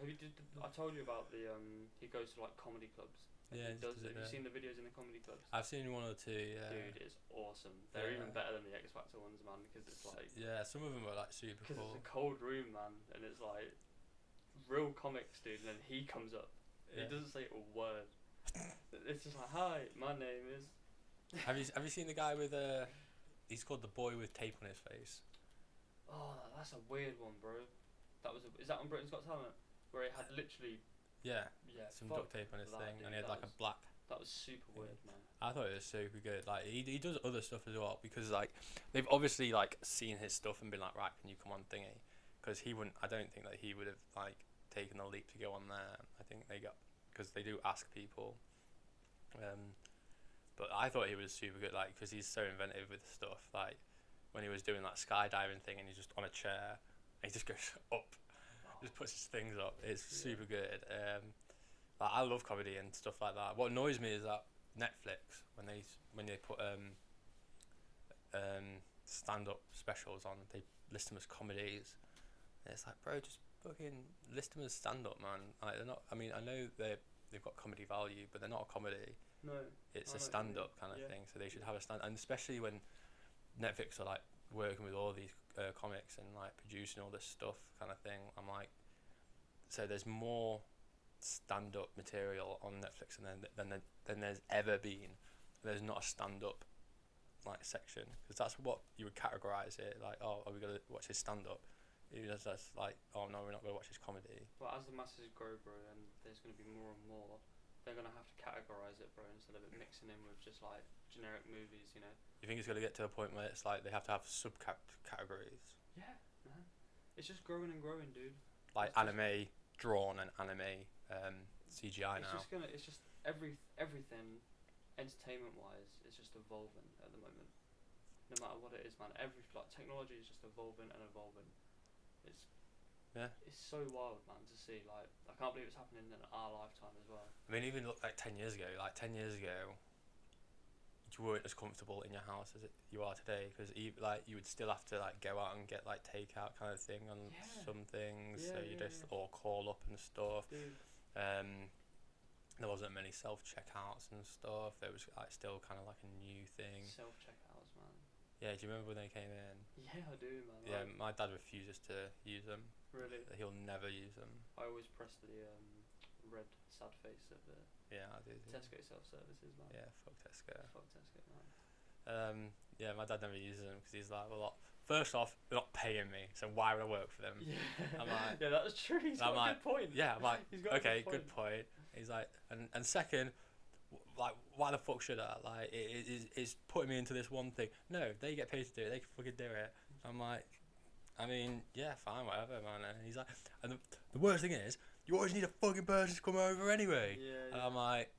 I told you about the he goes to like comedy clubs. Yeah, have you seen the videos in the comedy clubs? I've seen one or two. Yeah. Dude, it's awesome. They're even better than the X Factor ones, man, because it's like. Yeah, some of them are like super cool. Because it's a cold room, man, and it's like real comics, dude. And then he comes up. Yeah. He doesn't say a word. It's just like, hi, my name is. Have you seen the guy with he's called the boy with tape on his face? Oh, that's a weird one, bro. Is that on Britain's Got Talent? Where it had literally. Yeah. Some duct tape on his thing, and he had like a black. That was super weird, man. I thought it was super good. Like he does other stuff as well, because like they've obviously like seen his stuff and been like, right, can you come on thingy? Because he wouldn't. I don't think that he would have like taken the leap to go on there. I think because they do ask people. But I thought he was super good, like, because he's so inventive with stuff. Like when he was doing that skydiving thing, and he's just on a chair, and he just goes up. Just puts his things up. It's super good. Like, I love comedy and stuff like that. What annoys me is that Netflix, when they put stand-up specials on, they list them as comedies. And it's like, bro, just fucking list them as stand-up, man. Like, they're not. I mean, I know they've got comedy value, but they're not a comedy. No. It's a stand-up kind of thing. So they should have a stand. And especially when Netflix are like working with all these comics and like producing all this stuff kind of thing, I'm like, so there's more stand-up material on Netflix than there's ever been. There's not a stand-up like section, because that's what you would categorize it, like, oh, are we gonna watch his stand-up? That's like, oh no, we're not going to watch this comedy. But as the masses grow, bro, and there's going to be more and more, they're going to have to categorise it, bro, instead of it mixing in with just like generic movies, you know. You think it's going to get to a point where it's like they have to have categories? Yeah, man. It's just growing and growing, dude. Like anime drawn and anime CGI now. It's just everything, entertainment wise, is just evolving at the moment. No matter what it is, man. Technology is just evolving and evolving. It's so wild, man, to see. Like, I can't believe it's happening in our lifetime as well. I mean, even look like 10 years ago. Like 10 years ago, you weren't as comfortable in your house as you are today, because you would still have to like go out and get like takeout kind of thing on some things. So you just or call up and stuff. Dude. There wasn't many self checkouts and stuff. There was like still kind of like a new thing. Self checkouts, man. Yeah, do you remember when they came in? Yeah, I do, man. Yeah, my dad refuses to use them. Really? He'll never use them. I always press the red sad face of the I do. Tesco self-services, man. Yeah, fuck Tesco. Fuck Tesco, man. Yeah, my dad never uses them because he's like, well, first off, they're not paying me, so why would I work for them? Yeah. I'm like, yeah, that's true. He's got a good point. Yeah, I'm like, He's got okay, a good point. He's like, and second, like, why the fuck should I? Like, it's putting me into this one thing. No, they get paid to do it. They can fucking do it. I'm like, I mean, yeah, fine, whatever, man. And he's like, and the worst thing is, you always need a fucking person to come over anyway. Yeah. And I'm like,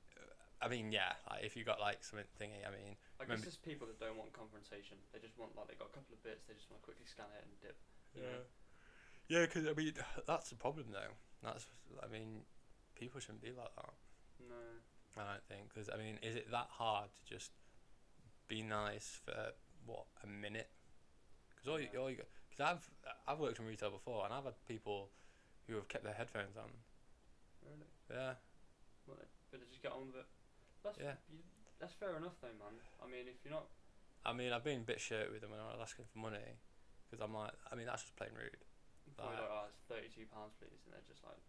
I mean, yeah, like if you got like something thingy, I mean, I guess there's people that don't want confrontation. They just want like they got a couple of bits. They just want to quickly scan it and dip. Yeah, because I mean, that's the problem though. I mean, people shouldn't be like that. No. I don't think, because I mean, is it that hard to just be nice for what, a minute? Because because I've worked in retail before, and I've had people who have kept their headphones on. Really? Yeah. Well, but they just get on with it. That's fair enough though, man. I mean, if you're not. I mean, I've been a bit short with them when I was asking for money, because I'm like, I mean, that's just plain rude. Probably like, oh, it's £32, please, and they're just like.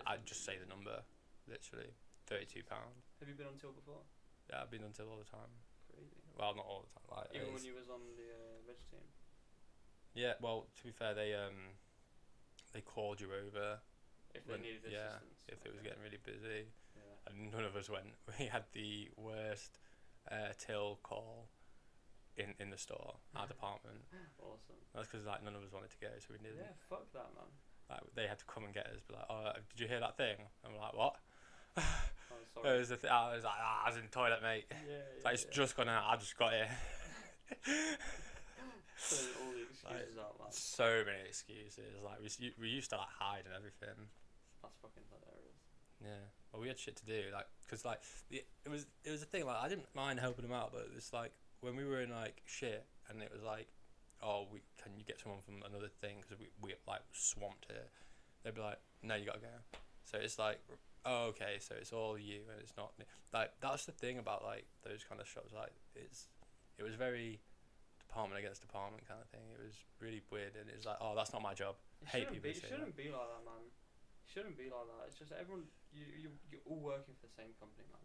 I'd just say the number, literally, £32. Have you been on till before? Yeah, I've been on till all the time. Crazy. Well, not all the time. Like even when you was on the reg team. Yeah, well, to be fair, they called you over if they needed assistance. If it was getting really busy. Yeah. And none of us went. We had the worst till call in the store, our department. Awesome. That's because like none of us wanted to go, so we didn't. Yeah, fuck that, man. Like they had to come and get us, be like, oh, did you hear that thing? And we're like, what? Oh, sorry. I was like, I was in the toilet, mate. Yeah, It's just gone out. I just got here. So all the excuses out, man. So many excuses. Like we used to like hide and everything. That's fucking hilarious. Yeah. Well, we had shit to do, like, cause like it was a thing. Like I didn't mind helping them out, but it was like when we were in like shit, and it was like, oh, can you get someone from another thing? Because we like swamped here. They'd be like, no, you gotta go. So it's like, oh, okay, so it's all you and it's not me. Like that's the thing about like those kind of shops. Like it was very department against department kind of thing. It was really weird, and it's like, oh, that's not my job. It shouldn't be like that, man. It shouldn't be like that. It's just everyone. You're all working for the same company, man.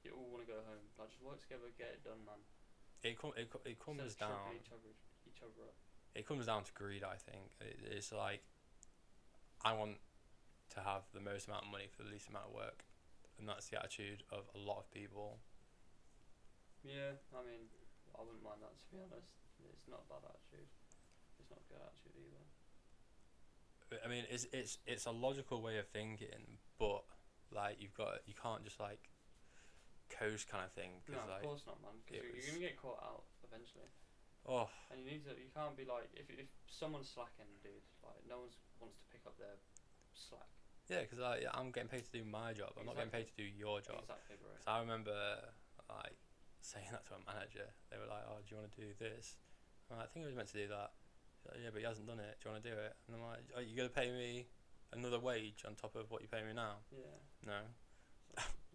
You all want to go home. Like just work together, get it done, man. It comes down. Each other up. It comes down to greed, I think. It's like, I want to have the most amount of money for the least amount of work, and that's the attitude of a lot of people. Yeah, I mean, I wouldn't mind that, to be honest. It's not a bad attitude. It's not a good attitude either. I mean, it's a logical way of thinking, but like you can't just like coast kind of thing. No, like, of course not, man. Because you're gonna get caught out eventually. Oh. And you can't be like, if someone's slacking, dude, like no one wants to pick up their slack. Yeah, because I'm getting paid to do my job. I'm not getting paid to do your job. Exactly, bro. Because I remember like saying that to a manager. They were like, oh, do you want to do this? I'm like, I think I was meant to do that. Like, yeah, but he hasn't done it. Do you want to do it? And I'm like, are you going to pay me another wage on top of what you pay me now? Yeah. No.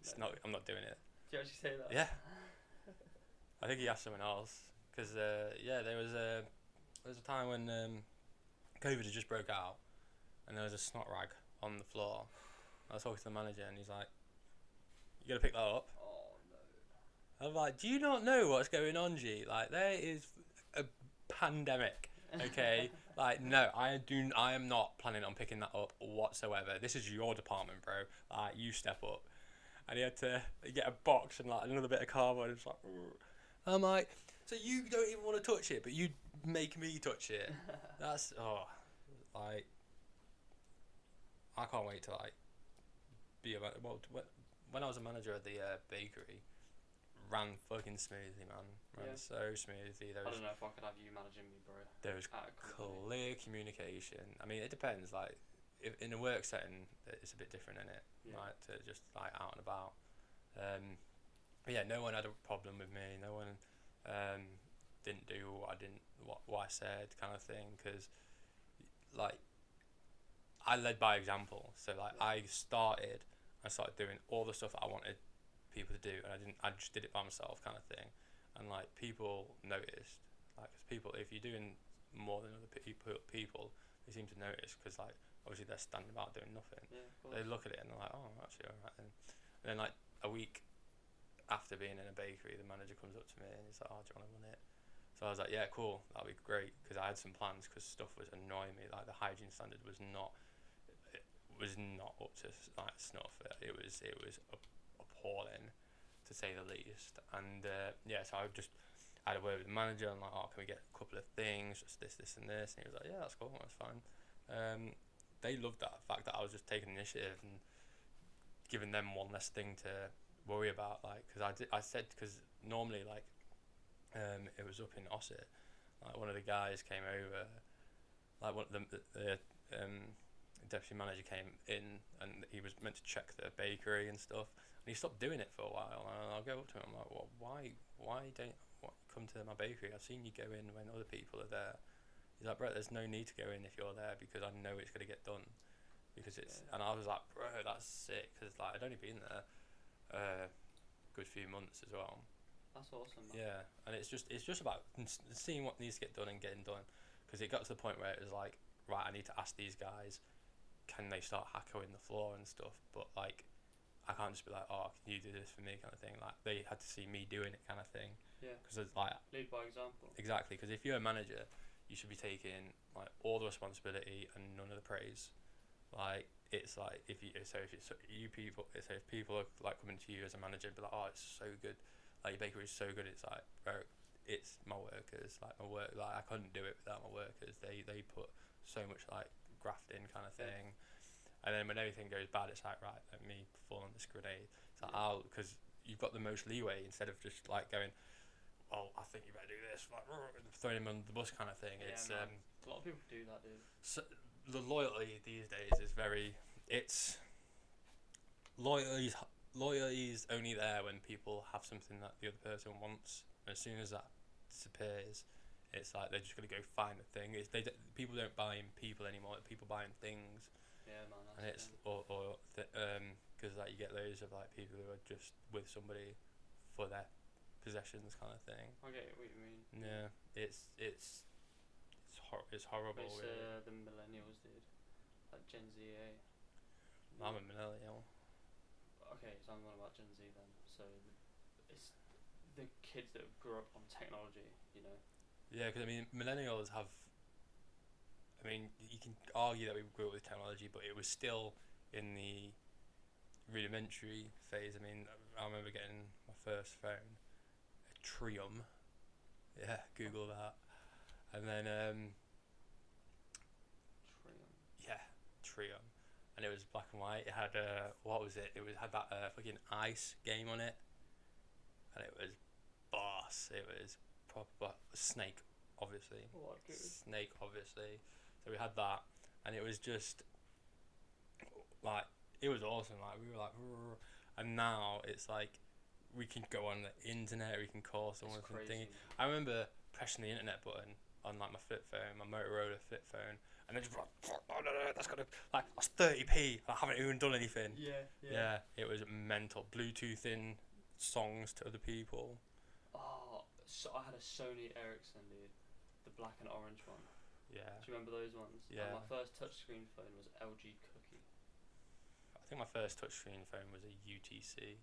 It's not. I'm not doing it. Did you actually say that? Yeah. I think he asked someone else. Because, there was a time when COVID had just broke out, and there was a snot rag on the floor. I was talking to the manager, and he's like, you got to pick that up. Oh, no. I'm like, do you not know what's going on, G? Like, there is a pandemic, okay? Like, no, I am not planning on picking that up whatsoever. This is your department, bro. Like, you step up. And he had to get a box and like another bit of cardboard. And it's like, I'm like, so you don't even want to touch it, but you make me touch it. That's like, I can't wait to like be a well. When I was a manager at the bakery, ran fucking smoothly, man. Ran so smoothly. I don't know if I could have you managing me, bro. There was clear communication. I mean, it depends. Like, if in a work setting, it's a bit different, innit? Like, to just like out and about. But yeah, no one had a problem with me. No one didn't do what I said, kind of thing. Because like, I led by example. So like, I started doing all the stuff that I wanted people to do, and I just did it by myself, kind of thing. And like, people noticed. Like, 'cause people, if you're doing more than other people, they seem to notice, because like, obviously they're standing about doing nothing. They look at it and they're like, oh, actually alright then. And then like a week after being in a bakery, the manager comes up to me and he's like, oh, do you want to run it? So I was like, yeah, cool, that'd be great, because I had some plans, because stuff was annoying me. Like, the hygiene standard was not up to like snuff. It was appalling, to say the least. And so I just had a word with the manager. I'm like, oh, can we get a couple of things, just this and this? And he was like, yeah, that's cool, that's fine. They loved that fact that I was just taking initiative and giving them one less thing to worry about. Like, because normally, like, it was up in Ossett. Like, one of the guys came over, like one of the deputy manager came in, and he was meant to check the bakery and stuff, and he stopped doing it for a while. And I'll go up to him, I'm like, well, why don't come to my bakery? I've seen you go in when other people are there. He's like, bro, there's no need to go in if you're there, because I know it's going to get done. Because it's, and I was like, bro, that's sick, because like, I'd only been there a good few months as well. That's awesome, man. Yeah, and it's just about seeing what needs to get done and getting done, because it got to the point where it was like, right, I need to ask these guys, can they start hacking the floor and stuff? But like, I can't just be like, oh, can you do this for me, kind of thing. Like, they had to see me doing it, kind of thing. Yeah. Because it's like, lead by example. Exactly, because if you're a manager, you should be taking like all the responsibility and none of the praise. Like, it's like, if people are like coming to you as a manager and be like, oh, it's so good, like, your bakery is so good, it's like, bro, it's my workers. Like, I couldn't do it without my workers. They put so much like graft in, kind of thing. And then when everything goes bad, it's like, right, let me fall on this grenade. It's like, because you've got the most leeway, instead of just like going, oh, I think you better do this, like, throwing him under the bus, kind of thing. Yeah, it's a lot of people do that, dude. So the loyalty these days is loyalty's only there when people have something that the other person wants. And as soon as that disappears, it's like they're just gonna go find a thing. People don't buy in people anymore. People buying things. Yeah, man. That's and it's because like, you get those of like people who are just with somebody for their possessions, kind of thing. I get what you mean. Yeah, it's horrible. It's the millennials, dude. Like Gen Z, eh? I'm a millennial. Okay, so I'm on about Gen Z then. So it's the kids that grew up on technology, you know. Yeah, because I mean, millennials have. I mean, you can argue that we grew up with technology, but it was still in the rudimentary phase. I mean, I remember getting my first phone, a Triumph. Yeah, Google that. And then Triumph, and it was black and white. It had what was it? Had that fucking ice game on it, and it was boss. It was proper Snake, obviously. What, dude? Snake, obviously. So we had that, and it was just like, it was awesome. Like, we were like, "Rrr." And now it's like, we can go on the internet, we can call someone from thingy. I remember pressing the internet button on like my flip phone, my Motorola flip phone, and then just like, oh no, that's gotta, like, that's 30p. I haven't even done anything. Yeah, it was mental. Bluetoothing songs to other people. Oh, so I had a Sony Ericsson, dude, the black and orange one. Yeah. Do you remember those ones? Yeah. And my first touchscreen phone was LG Cookie. I think my first touchscreen phone was a UTC.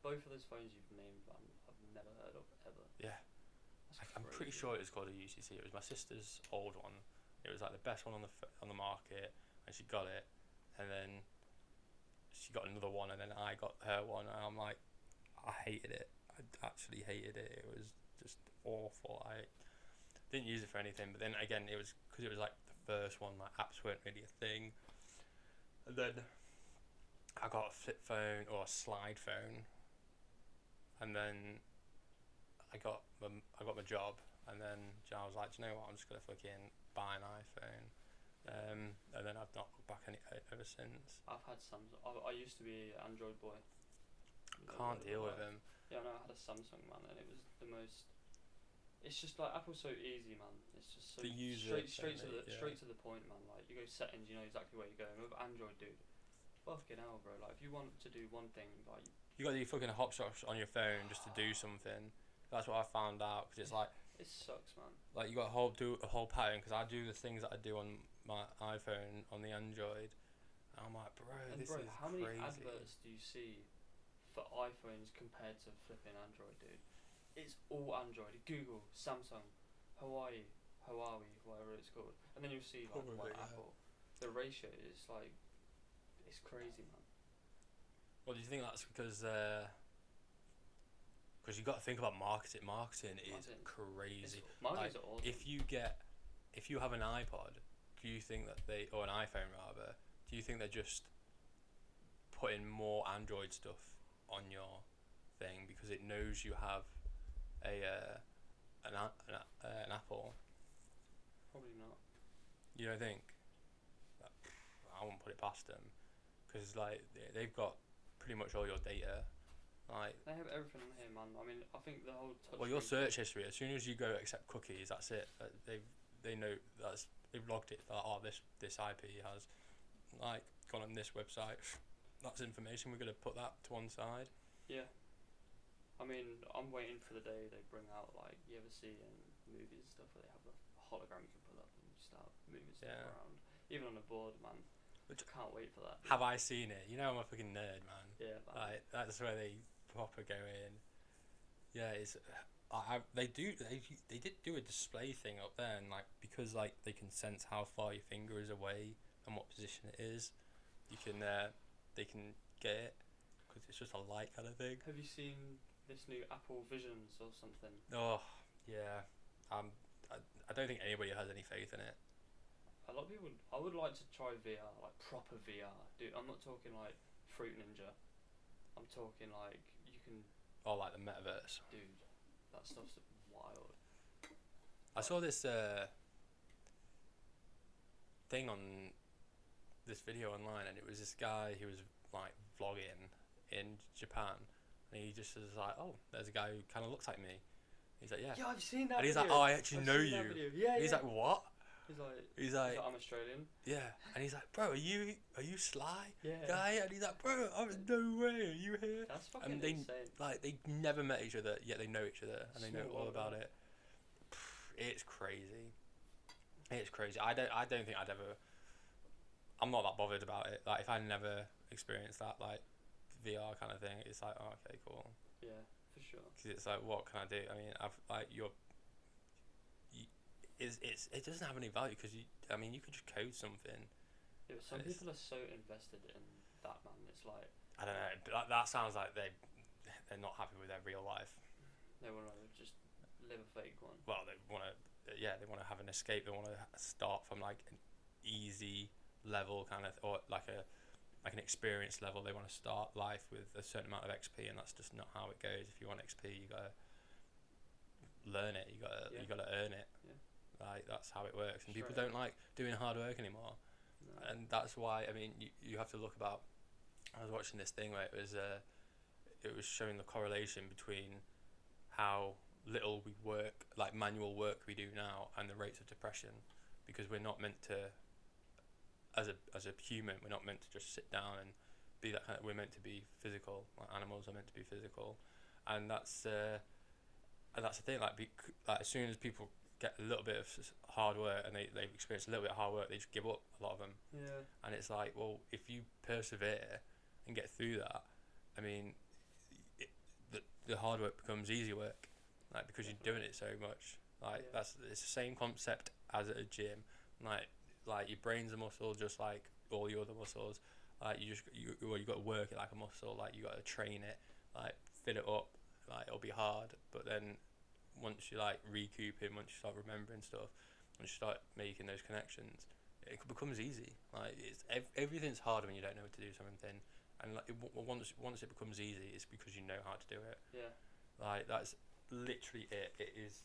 Both of those phones you've named, I've never heard of ever. Yeah. That's I'm pretty sure it was called a UCC. It was my sister's old one. It was like the best one on the market, and she got it, and then she got another one, and then I got her one, and I'm like, I hated it. I actually hated it. It was just awful. I didn't use it for anything, but then again, it was because it was like the first one. Like apps weren't really a thing, and then I got a flip phone or a slide phone, and then I got my job, and then I was like, do you know what? I'm just gonna fucking buy an iPhone, and then I've not looked back ever since. I've had Samsung. I used to be an Android boy. Can't deal with them. Yeah, no, I had a Samsung, man, and it was the most. It's just like Apple's so easy, man. It's just so The user straight friendly, straight to the point, man. Like you go settings, you know exactly where you're going. With Android, dude, fucking hell, bro. Like if you want to do one thing, like You got the fucking hotshot on your phone just to do something. That's what I found out, because it's like it sucks, man. you got to do a whole pattern, because I do the things that I do on my iPhone on the Android. And I'm like, bro, And this bro, is how many crazy. adverts do you see for iPhones compared to flipping Android, dude? It's all Android. Google, Samsung, Huawei, whatever it's called, and then you'll see Probably, like yeah. Apple. The ratio is like, it's crazy, man. Well, do you think that's because you got to think about marketing? Marketing is crazy. Marketing's awesome. If you have an iPod, do you think that or an iPhone rather, do you think they're just putting more Android stuff on your thing because it knows you have an Apple? Probably not. You don't think? I wouldn't put it past them, because like they've got pretty much all your data. Like They have everything on here, man. I mean, I think the whole touch. well, your search history. As soon as you go accept cookies, that's it. They know they've logged it. Like, oh, this IP has like gone on this website. That's information. We're gonna put that to one side. Yeah. I mean, I'm waiting for the day they bring out, like, you ever see in movies and stuff where they have a hologram you can pull up and start moving stuff around. Even on a board, man. Which can't wait for that. Have I seen it? You know I'm a fucking nerd, man. Yeah, man. Like that's where they proper go in. Yeah, it's they did do a display thing up there, and like because like they can sense how far your finger is away and what position it is, you can they can get it because it's just a light kind of thing. Have you seen this new Apple Visions or something? Oh yeah, I don't think anybody has any faith in it. A lot of people. I would like to try VR, like proper VR, dude. I'm not talking like Fruit Ninja. I'm talking like you can. Oh, like the metaverse. Dude, that stuff's wild. I saw this thing on this video online, and it was this guy who was like vlogging in Japan, and he just was like, "Oh, there's a guy who kind of looks like me." He's like, "Yeah." Yeah, I've seen that. And he's video. like, "Oh, I actually know you." Yeah, He's like, "What?" He's like, I'm Australian. Yeah, and he's like, "Bro, are you Sly Yeah. guy?" And he's like, "Bro, no way, are you here?" That's fucking And they insane. like they never met each other, yet they know each other and they know Small all world, about man. it. It's crazy. It's crazy. I don't think I'd ever. I'm not that bothered about it. Like if I never experienced that like VR kind of thing, it's like, oh, okay, cool. Yeah, for sure. Because it's like, what can I do? I mean, I've like it doesn't have any value because you could just code something. Yeah, but some people are so invested in that, man. It's like I don't know. That sounds like they're not happy with their real life. they want to just live a fake one. Well, they want to. Yeah, they want to have an escape. They want to start from like an easy level kind of, or like an experience level. They want to start life with a certain amount of XP, and that's just not how it goes. If you want XP, you gotta learn it. You gotta earn it. Yeah. Like that's how it works, and people Straight don't like doing hard work anymore. No. And that's why you have to look about. I was watching this thing where it was showing the correlation between how little we work, like manual work we do now, and the rates of depression, because we're not meant to, as a human, we're not meant to just sit down and be that kind of. We're meant to be physical. Like animals are meant to be physical, and that's the thing. Like as soon as people get a little bit of hard work and they've experienced a little bit of hard work, they just give up, a lot of them. Yeah. And it's like, well, if you persevere and get through that, I mean, the hard work becomes easy work. like because Definitely. you're doing it so much. Like Yeah. it's the same concept as at a gym. Like your brain's a muscle, just like all your other muscles. Like you got to work it like a muscle. Like you got to train it, like fill it up. Like it'll be hard, but then once you like recouping, once you start remembering stuff, once you start making those connections, it becomes easy. Like it's everything's harder when you don't know how to do something, and like once it becomes easy, it's because you know how to do it. Yeah. Like that's literally it. It is.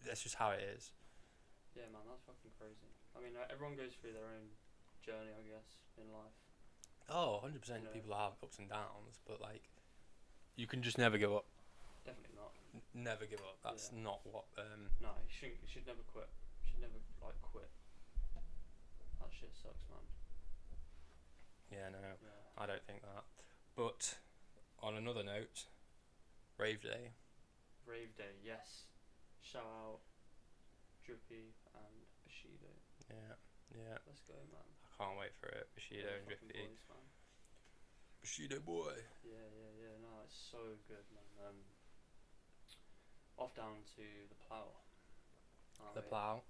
That's just how it is. Yeah, man, that's fucking crazy. I mean, everyone goes through their own journey, I guess, in life. Oh, 100%. You know. People have ups and downs, but like, you can just never give up. Definitely not. Never give up. That's Yeah. not what. No, you shouldn't. You should never quit. You should never like quit. That shit sucks, man. Yeah, no, Yeah. I don't think that. But on another note, Rave Day. Rave Day, yes. Shout out Drippy and Bushido. Yeah, yeah. Let's go, man. I can't wait for it. Bushido Yeah, and fucking Drippy. boys, man. Bushido boy. Yeah. No, it's so good, man. Off down to the Plough. The Plough.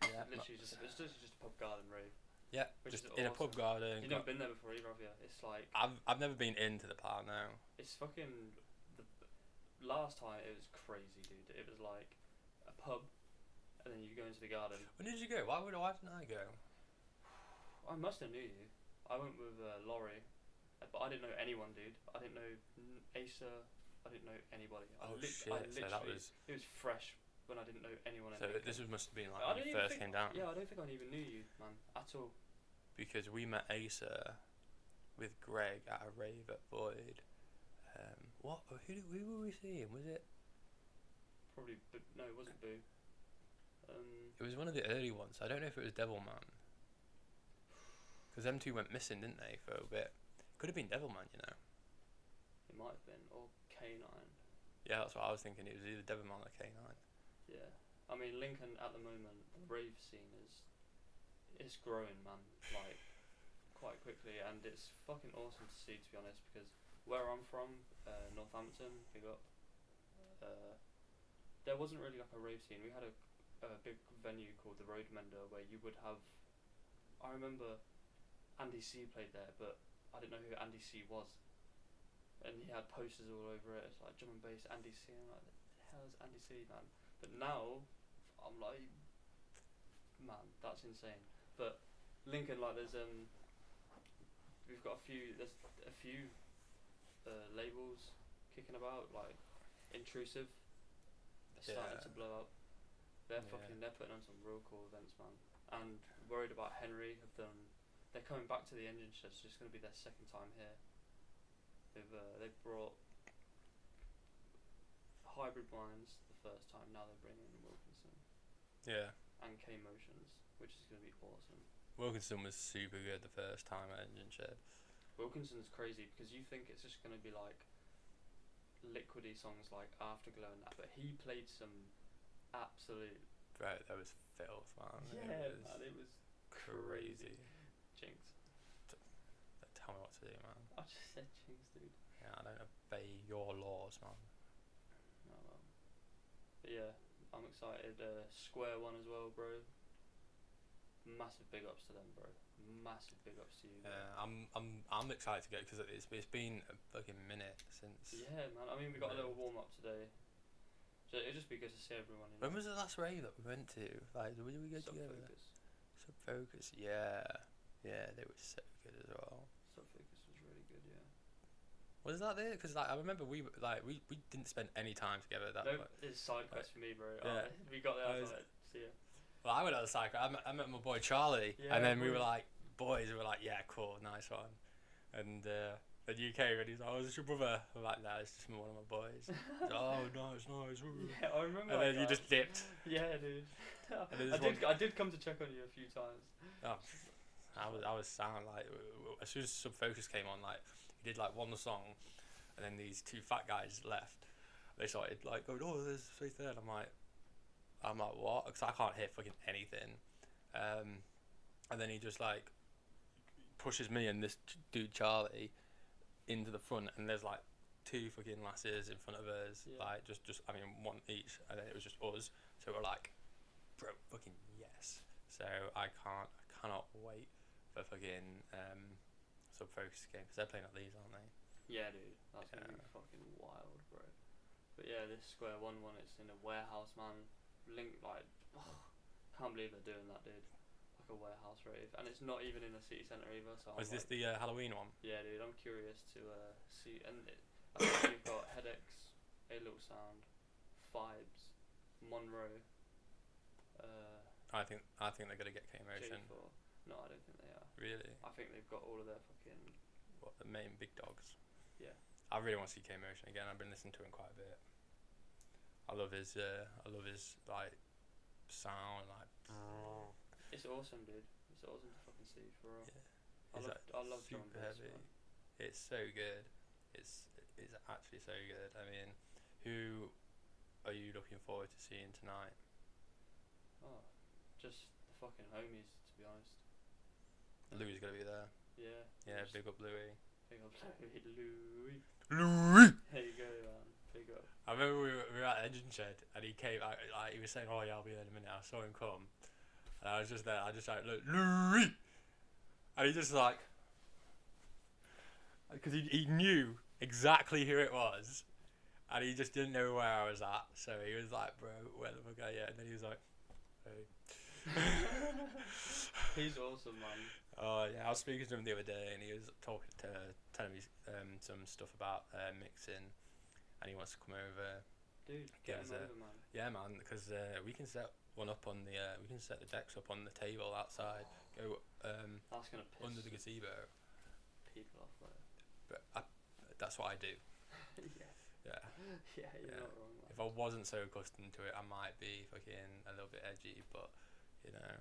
Yeah. Literally just a pub garden rave. Yeah, Which just is in a pub awesome. garden. You've never been there before either, have you? It's like I've never been into the Plough now. it's fucking the last time it was crazy, dude. It was like a pub, and then you go into the garden. When did you go? Why didn't I go? I must have knew you. I went with Laurie, but I didn't know anyone, dude. I didn't know Asa. I didn't know anybody. Shit! So that was. It was fresh when I didn't know anyone. So this must have been like I when you don't even first think- came down. Yeah, I don't think I even knew you, man, at all. Because we met Asa with Greg at a rave at Void. What? Who were we seeing? Was it? Probably, no, it wasn't Boo. It was one of the early ones. I don't know if it was Devilman. Because them two went missing, didn't they, for a bit? Could have been Devilman, you know. It might have been, or K9. Yeah, that's what I was thinking. It was either Devilman or K9. Yeah, I mean Lincoln at the moment, the rave scene is growing, man. Like quite quickly, and it's fucking awesome to see, to be honest. Because where I'm from, Northampton, big up. There wasn't really like a rave scene. We had a big venue called the Road Mender where you would have. I remember Andy C played there, but I didn't know who Andy C was. And he had posters all over it. It's like drum and bass, Andy C. I'm like, the hell is Andy C, man? But now, I'm like, man, that's insane. But Lincoln, like, there's we've got there's a few labels kicking about, like Intrusive. They're starting to blow up. They're putting on some real cool events, man. And Worried About Henry they're coming back to the Engine Shed. So it's going to be their second time here. They've brought Hybrid Minds the first time. Now they're bringing in Wilkinson. Yeah. And K Motions, which is going to be awesome. Wilkinson was super good the first time at Engine Shed. Wilkinson's crazy because you think it's just going to be like liquidy songs like Afterglow and that, but he played some absolute. Bro, that was filth, man. It was crazy. Jinx. Tell me what to do, man. I just said Jinx, dude. Yeah, I don't obey your laws, man. No, man. But yeah, I'm excited. Square One as well, bro. Massive big ups to them, bro. Massive big ups to you. I'm excited to go because it's been a fucking minute since. Yeah, man. I mean, we got a little warm up today. So it'd just be good to see everyone. When was the last rave that we went to? Like, did we go together? Subfocus. Yeah, they were so good as well. Subfocus was really good, yeah. Was that there? Because like I remember we didn't spend any time together. It's side quest for me, bro. Yeah. We got there. I was like, see ya. Well, I went on the side quest. I met my boy Charlie, and then we were like boys. We were like, yeah, cool, nice one. And then you came and he's like, oh, is this your brother? I'm like, no, it's just one of my boys. Like, oh, nice. Yeah, I remember. And then you just dipped. Yeah, dude. I did come to check on you a few times. Oh, I was sound like as soon as Subfocus came on, like he did like one song, and then these two fat guys left. They started like going, oh, there's space there, and I'm like what? Because I can't hear fucking anything. And then he just like pushes me and this dude Charlie into the front, and there's like two fucking lasses in front of us, Yeah. like just I mean one each, and then it was just us. So we're like, bro, fucking yes. So I cannot wait for fucking Sub-Focus game because they're playing at Leeds, aren't they? Yeah, dude, that's gonna be fucking wild, bro. But yeah, this Square One, it's in a warehouse, man. Can't believe they're doing that, dude. Like a warehouse rave, and it's not even in the city centre either. So Was this the Halloween one? Yeah, dude, I'm curious to see. And I think you've got Headaches, A Little Sound, Vibes, Monroe. I think they're gonna get K-Motion. J4. No, I don't think they are. Really? I think they've got all of their fucking. What, the main big dogs? Yeah. I really want to see K-Motion again. I've been listening to him quite a bit. I love his like sound, like. It's awesome, dude. It's awesome to fucking see, for real. Yeah. I love drum super bass, heavy. man. It's so good. It's actually so good. I mean, who are you looking forward to seeing tonight? Oh, just the fucking homies, to be honest. Louis gonna be there. Yeah. Yeah, big up Louis. Big up Louis. Louis. There you go, man. Big up. I remember we were at the engine shed and he came. He was saying, "Oh yeah, I'll be there in a minute." I saw him come, and I was just there. I just like, "Look, Louis," and he just like, because he knew exactly who it was, and he just didn't know where I was at. So he was like, "Bro, where the fuck are you?" And then he was like, "Hey." He's awesome, man. Oh yeah, I was speaking to him the other day, and he was telling me some stuff about mixing, and he wants to come over. Dude, get him over, man. Yeah, man, because we can set one up on the we can set the decks up on the table outside. Go That's gonna piss under the gazebo. people off, though. But that's what I do. Yeah. Yeah. Yeah, you're not wrong, man. If I wasn't so accustomed to it, I might be fucking a little bit edgy, but you know.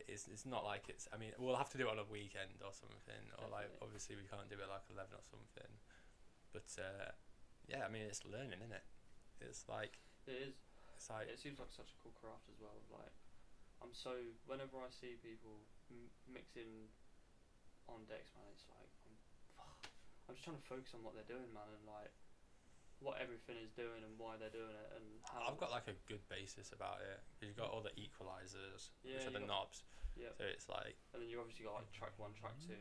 It's not like it's. I mean, we'll have to do it on a weekend or something, or like Definitely. obviously we can't do it like 11 or something. But yeah, I mean it's learning, isn't it? It's like It is. it's like It seems like such a cool craft as well. Like, whenever I see people mixing on decks, man, it's like I'm just trying to focus on what they're doing, man, and like what everything is doing and why they're doing it and how. I've got like a good basis about it. You've got all the equalizers, Yeah, which are the knobs. Yeah. So it's like. And then you obviously got like track 1, track 2.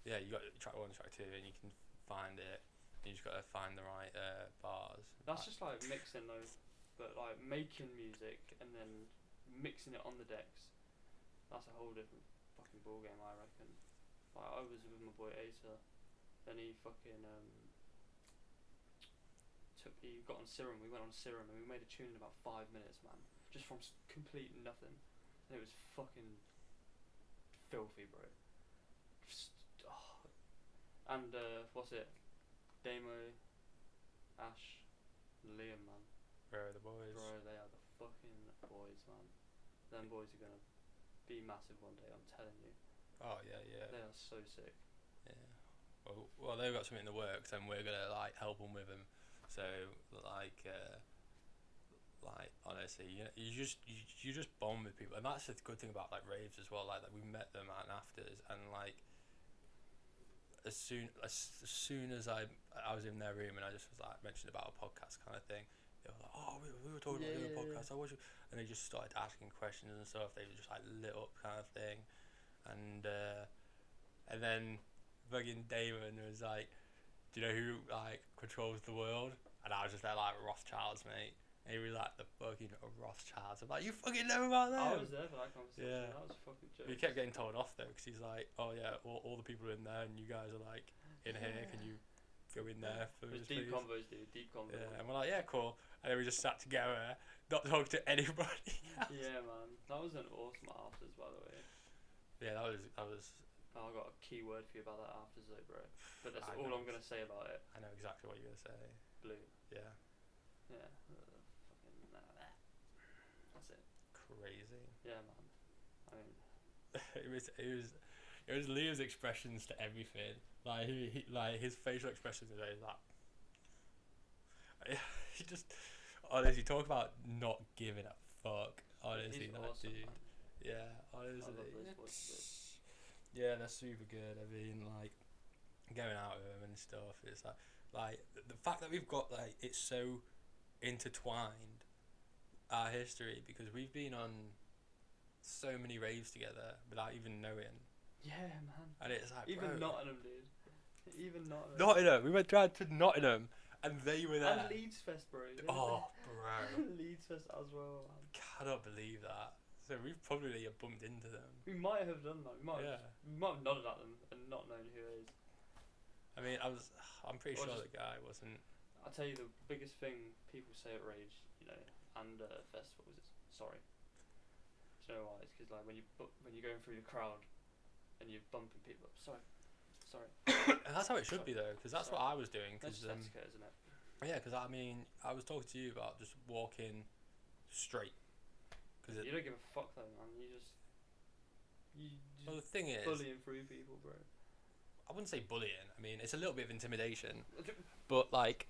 Yeah, you got track 1, track 2, and you can find it. You just got to find the right bars. That's just like mixing though, but like making music and then mixing it on the decks. That's a whole different fucking ball game, I reckon. Like I was with my boy Asa, then he fucking he got on Serum. We went on Serum and we made a tune in about 5 minutes, man, just from complete nothing, and it was fucking filthy, bro. Just, And what's it? Damo, Ash, Liam, man. Where are the boys? Bro, they are the fucking boys, man. Them boys are gonna be massive one day, I'm telling you. Oh yeah, yeah. They are so sick. Yeah. Well, they've got something in the works, and we're gonna like help them with them. So like honestly, you just bond with people, and that's the good thing about like raves as well. Like we met them at an afters, and like as soon as I was in their room and I just was like mentioned about a podcast kind of thing, they were like, "Oh, we were talking about doing a podcast. I watch you," and they just started asking questions and stuff. They were just like lit up kind of thing, and then fucking Damon was like, "Do you know who like controls the world?" And I was just there like Rothschilds, mate. And he was like the fucking Rothschilds. I'm like, "You fucking know about them?" I was there for that conversation. Yeah. That was fucking joke. He kept getting told off though, because he's like, "Oh yeah, all the people are in there, and you guys are like in here. Can you go in there for It was us, deep please?" combos, dude. Deep combos. Yeah, and we're like, "Yeah, cool." And then we just sat together, not talking to anybody else. Yeah, man. That was an awesome afters, by the way. Yeah, that was. Oh, I got a key word for you about that afters, though, bro. But that's I all know. I'm gonna say about it. I know exactly what you're gonna say. Blue. Yeah. Yeah. Fucking. That's it. Crazy. Yeah, man. I mean. it was Liam's expressions to everything. Like he like his facial expressions are like. He just honestly talk about not giving a fuck. Honestly, He's that awesome, dude. man. Yeah, honestly. I love those voices. Yeah, they're super good. I mean, like, going out with them and stuff. It's like the fact that we've got like it's so intertwined, our history, because we've been on so many raves together without even knowing. Yeah, man. And it's like, Even bro, Nottingham, dude. Even Nottingham. Nottingham. We went down to Nottingham, and they were there. And Leeds Fest, bro. Oh, bro. Leeds Fest as well, man. Cannot believe that. So we've probably bumped into them. We might have done that. We might Yeah. have nodded at them and not known who it is. I mean, I'm pretty Or sure just- the guy wasn't. I'll tell you the biggest thing people say at raves, you know, and festivals is sorry. Do you know why? It's because like when you're going through the crowd and you're bumping people up, sorry. And that's how it should be though, because that's what I was doing. That's Cause, just etiquette, isn't it? yeah, because I mean, I was talking to you about just walking straight. Cause You don't give a fuck though, man. You well, the just thing is, bullying through people, bro. I wouldn't say bullying. I mean, it's a little bit of intimidation, but like,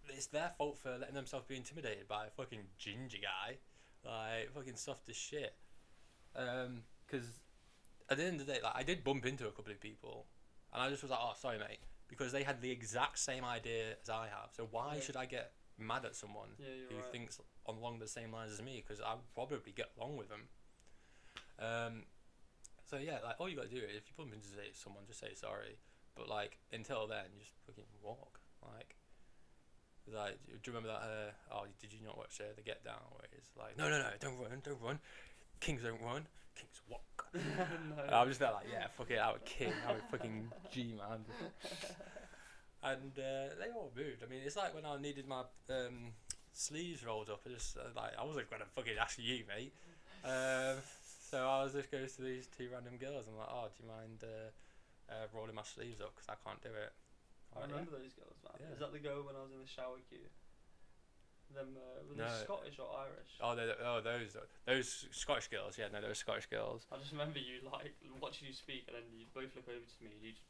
it's their fault for letting themselves be intimidated by a fucking ginger guy, like fucking soft as shit. Because at the end of the day, like, I did bump into a couple of people, and I just was like, "Oh, sorry, mate," because they had the exact same idea as I have. So why Yeah. should I get mad at someone Yeah, you're who right. thinks along the same lines as me? Because I would probably get along with them. So yeah, like all you gotta do is if you bump into someone, just say sorry. But like until then, just fucking walk. Like, do you remember that? Oh, did you not watch the Get Down where it's like, no, don't run, kings don't run, kings walk. No. I was just there like, yeah, fuck it, I'm a king, I'm a fucking G man. And they all moved. I mean, it's like when I needed my sleeves rolled up. I just like I wasn't gonna fucking ask you, mate. So I was just goes to these two random girls. I'm like, oh, do you mind rolling my sleeves up because I can't do it. I I'm like, remember those girls, man. Yeah. Is that the girl when I was in the shower queue? Them were No. they Scottish or Irish? Those Scottish girls. Yeah, no, those Scottish girls. I just remember you like watching you speak, and then you both look over to me, and you just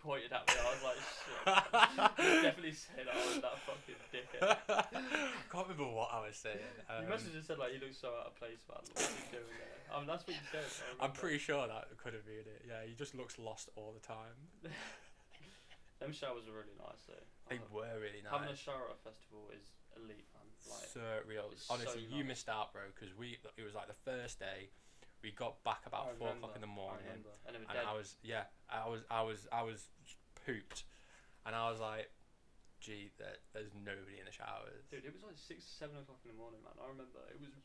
pointed at me. I was like, shit. You definitely said I was that fucking dickhead. I can't remember what I was saying. You must have just said like, you look so out of place, man. What are you doing there? That's what you said. I'm pretty sure that could have been it. Yeah, he just looks lost all the time. Them showers are really nice though. They were really nice. Having a shower at a festival is elite, man. Like, Surreal. it's Honestly, so you nice. missed out, bro. Because it was like the first day. We got back about I 4 o'clock in remember, the morning, I remember. And it was and dead. I was pooped, and I was like, gee, there's nobody in the showers. Dude, it was like 6, 7 o'clock in the morning, man. I remember it was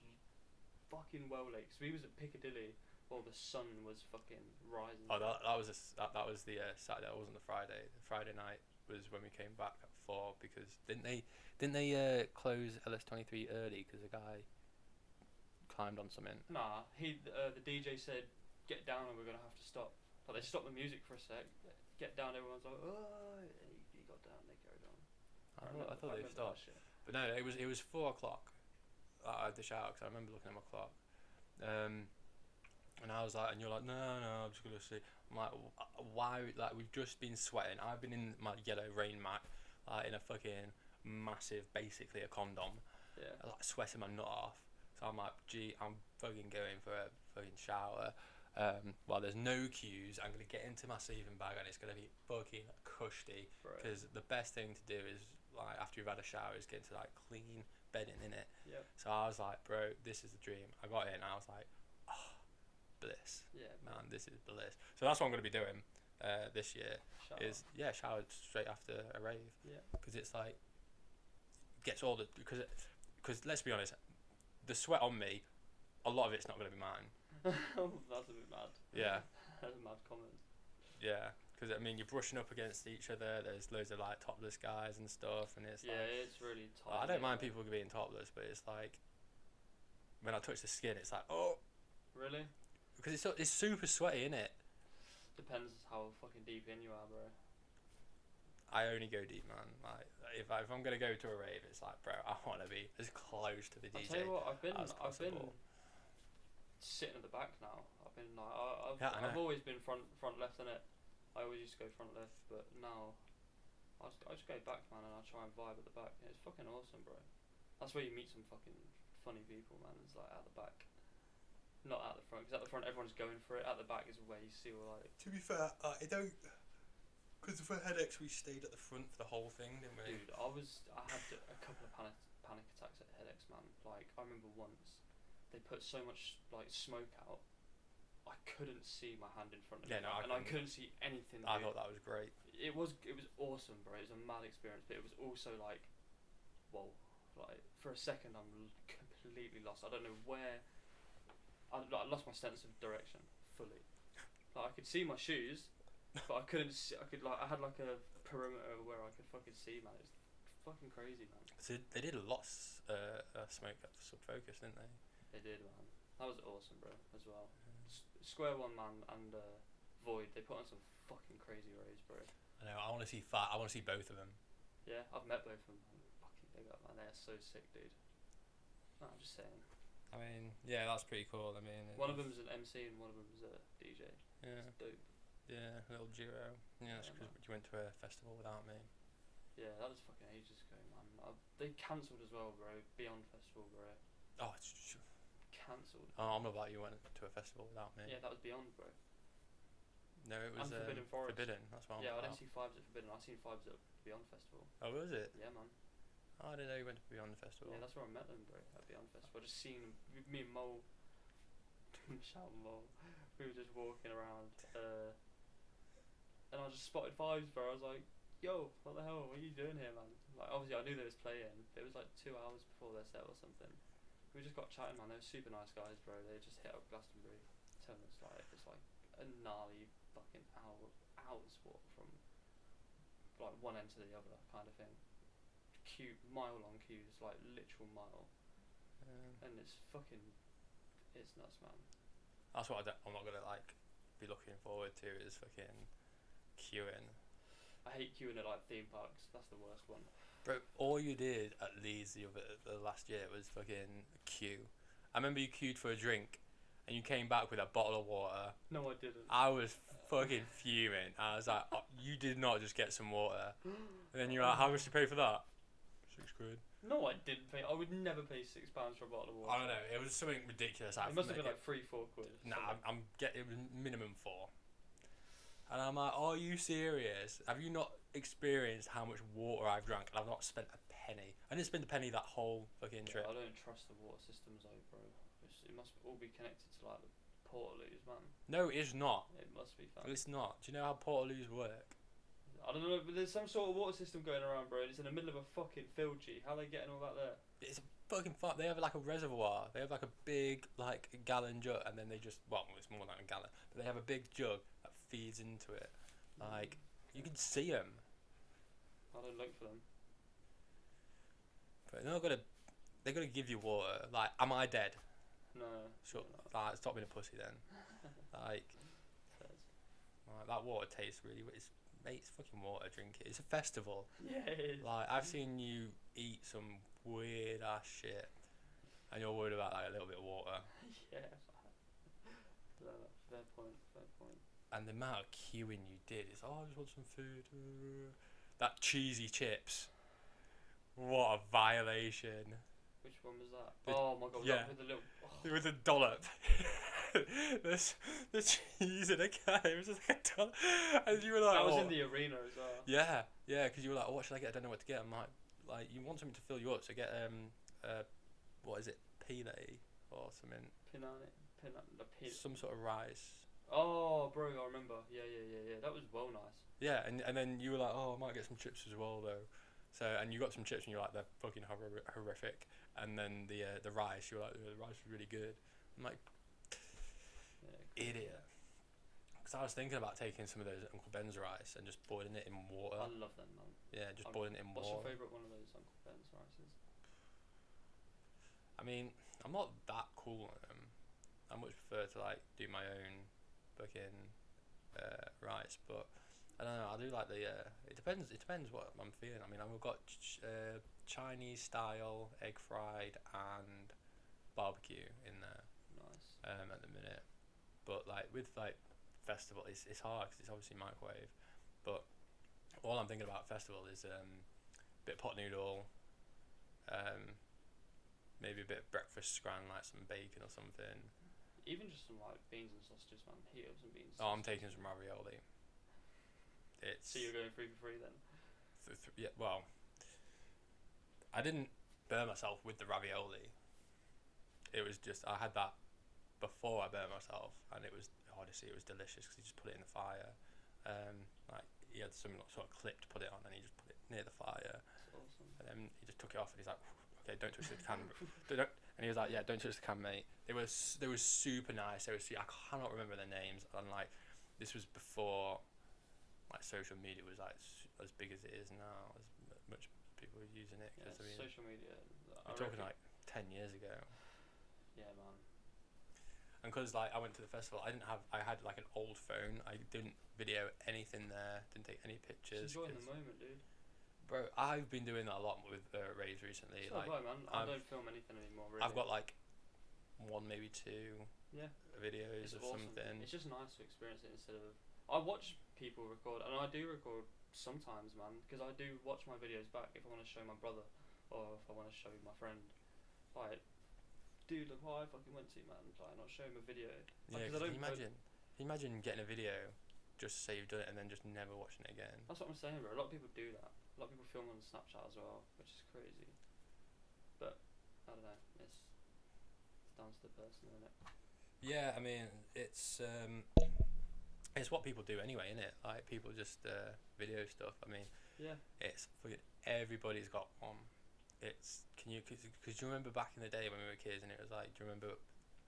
fucking well late. 'Cause we was at Piccadilly while the sun was fucking rising. Oh, that was the Saturday. That wasn't the Friday. The Friday night was when we came back at 4 because didn't they close LS23 early because the guy climbed on something. Nah, the DJ said, "Get down, or we're gonna have to stop." But they stopped the music for a sec. Get down, everyone's like, "Oh!" He got down. They carried on. I thought they remember that stopped. shit. But no, it was 4 o'clock. I had the shower because I remember looking at my clock. And I was like, and you're like, no, I'm just gonna see. I'm like, why? Like, we've just been sweating. I've been in my yellow rain mat, in a fucking massive, basically a condom, Yeah. like sweating my nut off. So I'm like, gee, I'm fucking going for a fucking shower. While there's no queues, I'm gonna get into my sleeping bag and it's gonna be fucking cushy. Right. Because the best thing to do is like after you've had a shower is get into like clean bedding in it. Yeah. So I was like, bro, this is the dream. I got in and I was like, oh, bliss. Yeah. Man, this is bliss. So that's what I'm going to be doing this year. Shower. Is shower straight after a rave. Yeah. Because it's like gets all the because let's be honest, the sweat on me, a lot of it's not going to be mine. That's a bit mad. Yeah. That's a mad comment. Yeah. Because I mean, you're brushing up against each other. There's loads of like topless guys and stuff, and it's Yeah, like it's really tight. I don't mind people being topless, but it's like when I touch the skin, it's like oh, Really? because it's super sweaty, isn't it? Depends how fucking deep in you are, bro. I only go deep, man. Like if I'm gonna go to a rave, it's like, bro, I want to be as close to the I'll DJ. tell you what, I've been as possible. sitting at the back now. I've been like, I I've know. always been front left in it. I always used to go front left, but now I just go back, man, and I try and vibe at the back. It's fucking awesome, bro. That's where you meet some fucking funny people, man. It's like at the back, not at the front. Because at the front everyone's going for it. At the back is where you see all like. To be fair, I don't. Because for headaches, we stayed at the front for the whole thing, didn't we? Dude, I had a couple of panic attacks at headaches, man. Like, I remember once, they put so much, like, smoke out, I couldn't see my hand in front of me. Yeah, no, and I couldn't see anything. I thought that was great. It was awesome, bro. It was a mad experience, but it was also, like, whoa. Like, for a second, I'm completely lost. I don't know where... I lost my sense of direction, fully. Like, I could see my shoes, but I couldn't see... I had, like, a perimeter where I could fucking see, man. It's fucking crazy, man. So they did a lot smoke at Subfocus, didn't they? They did, man. That was awesome, bro, as well. Square One, man, and Void, they put on some fucking crazy raves, bro. I know, I want to see I want to see both of them. Yeah, I've met both of them. Fucking big up, man. They're so sick, dude. No, I'm just saying. I mean, yeah, that's pretty cool. I mean, one of them's an MC and one of them's a DJ. Yeah. It's dope. Yeah, a little duo. Yeah, that's because you went to a festival without me. Yeah, that was fucking ages ago, man. They cancelled as well, bro. Beyond Festival, bro. Oh, it's cancelled. Oh, I'm not about you went to a festival without me. Yeah, that was Beyond, bro. No, it was Forbidden Forest. Forbidden. That's what I'm Yeah, I about. didn't see Fives at Forbidden. I seen Fives at Beyond Festival. Oh, was it? Yeah, man. Oh, I didn't know you went to Beyond the festival. Yeah, that's where I met them, bro. At Beyond Festival. I just seen me and Mole. Shout Mole. We were just walking around, and I just spotted Fives, bro. I was like, "Yo, what the hell? What are you doing here, man?" Like, obviously, I knew they was playing, but it was like 2 hours before their set or something. We just got chatting, man. They were super nice guys, bro. They just hit up Glastonbury, telling us it's like a gnarly fucking hours walk from like one end to the other kind of thing. Mile long queues, like literal mile, and it's nuts, man. That's what I'm not gonna like be looking forward to is fucking queuing. I hate queuing at like theme parks. That's the worst one. Bro, all you did at Leeds the last year was fucking queue. I remember you queued for a drink, and you came back with a bottle of water. No, I didn't. I was fucking fuming. I was like, oh, you did not just get some water. And then you're like, how much did you pay for that? £6. No, I didn't pay. I would never pay £6 for a bottle of water. I don't know. It was something ridiculous. It must have been like 3-4 quid. Nah, it was minimum 4. And I'm like, are you serious? Have you not experienced how much water I've drank? And I've not spent a penny. I didn't spend a penny that whole fucking trip. I don't trust the water systems, though, bro. It must all be connected to like the Portaloos, man. No, it is not. It must be, fam. It's not. Do you know how Portaloos work? I don't know, but there's some sort of water system going around, bro. And it's in the middle of a fucking field, G. How are they getting all that there? It's a fucking fun. They have like a reservoir. They have like a big like gallon jug, and then they just it's more than a gallon, but they have a big jug that feeds into it. Like you can see them. I don't look for them. But they're gonna give you water. Like, am I dead? No. Sure. Like, stop being a pussy then. like that water tastes really. It's fucking water. Drink it. It's a festival. Yeah, it is. Like I've seen you eat some weird ass shit, and you're worried about like a little bit of water. Yeah. No, fair point. And the amount of queuing you did is, I just want some food. That cheesy chips. What a violation. Which one was that? Oh my god, yeah. With the little... Oh. With a dollop. the cheese in a can. It was just like a dollop. And you were like... That was in the arena as well. Yeah, because you were like, oh, what should I get? I don't know what to get. I'm like, you want something to fill you up, so get, what is it? Pile or something. Some sort of rice. Oh, bro, I remember. Yeah. That was well nice. Yeah, and then you were like, oh, I might get some chips as well, though. So, and you got some chips, and you're like, they're fucking horrific. And then the rice, you were like, the rice was really good. I'm like, idiot. Because I was thinking about taking some of those Uncle Ben's rice and just boiling it in water. I love them, man. Yeah, just boiling it in water. What's your favourite one of those Uncle Ben's rices? I mean, I'm not that cool on them. I much prefer to like do my own fucking rice, but I don't know. I do like the. It depends what I'm feeling. I mean, I've got Chinese style egg fried and barbecue in there. Nice. At the minute, but like with like festival, it's hard because it's obviously microwave. But all I'm thinking about festival is bit of pot noodle, maybe a bit of breakfast scran, like some bacon or something. Even just some like beans and sausages, man. Heat up some beans. Oh, I'm taking some ravioli. it's. So you're going 3 for 3 then? Yeah, well, I didn't burn myself with the ravioli. It was just I had that before I burned myself, and it was honestly it was delicious because you just put it in the fire. Like he had some sort of clip to put it on, and he just put it near the fire. That's awesome. And then he just took it off, and he's like, "Okay, don't touch the can." Don't, and he was like, "Yeah, don't touch the can, mate." They were super nice. I cannot remember their names, and like this was before like social media was like as big as it is now. As much people were using it. Yeah, I mean, social media. we're talking like 10 years ago. Yeah, man. And because like I went to the festival, I had like an old phone. I didn't video anything there. Didn't take any pictures. Just enjoying the moment, dude. Bro, I've been doing that a lot with raves recently. So like, man. I don't film anything anymore. Really. I've got like 1 maybe 2 videos It's of awesome. something. It's just nice to experience it instead of. I watch people record, and I do record sometimes, man, because I do watch my videos back if I want to show my brother or if I want to show my friend. Like, dude, look what I fucking went to, man. Like, not show him a video. Yeah, can you imagine getting a video just to say you've done it and then just never watching it again? That's what I'm saying, bro. A lot of people do that. A lot of people film on Snapchat as well, which is crazy. But I don't know. It's down to the person, isn't it? Yeah, I mean it's what people do anyway, isn't it? Like people just video stuff. I mean, yeah, it's fucking everybody's got one. It's because you remember back in the day when we were kids, and it was like, do you remember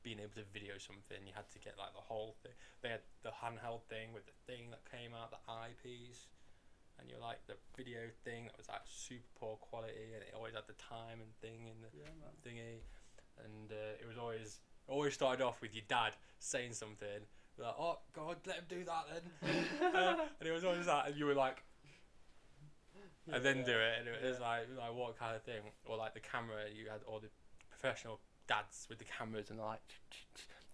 being able to video something? You had to get like the whole thing. They had the handheld thing with the thing that came out, the eyepiece, and you're like the video thing that was like super poor quality, and it always had the time and thing in the thingy, and it was always started off with your dad saying something like, "Oh God, let him do that then," and it was always that, and you were like. And then do it, and it was like what kind of thing, or like the camera. You had all the professional dads with the cameras, and like,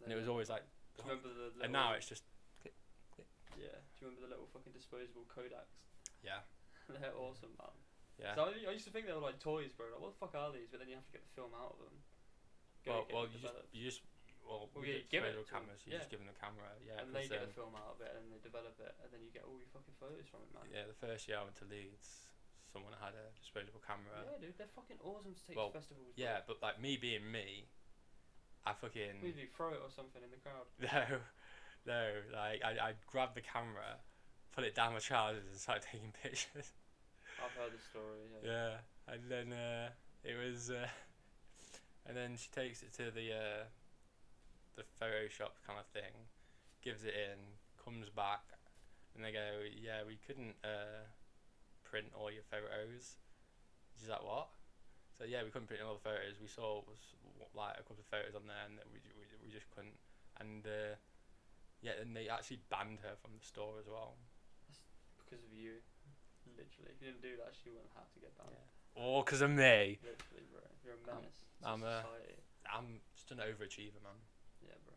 and it was always like. Do you remember the? And now it's just. Click. Yeah. Do you remember the little fucking disposable Kodaks? Yeah. They're awesome, man. Yeah. So I used to think they were like toys, bro. Like, what the fuck are these? But then you have to get the film out of them. You just give it cameras. You just give them the camera, and they get the film out of it, and they develop it, and then you get all your fucking photos from it, man. Yeah, the first year I went to Leeds, someone had a disposable camera. Yeah, dude, they're fucking awesome to take to festivals. Bro. Yeah, but like me being me, I fucking. Maybe throw it or something in the crowd. No, like I grabbed the camera, put it down my trousers, and started taking pictures. I've heard the story. Yeah, and then it was, and then she takes it to the photo shop kind of thing, gives it in, comes back, and they go, "Yeah, we couldn't print all your photos." She's like, "What?" So yeah, we couldn't print all the photos. We saw like a couple of photos on there, and we just couldn't. And and they actually banned her from the store as well. That's because of you. Literally, if you didn't do that, she wouldn't have to get banned. Yeah. All because of me. Literally, bro. You're a menace to society. I'm just an overachiever, man. Yeah, bro.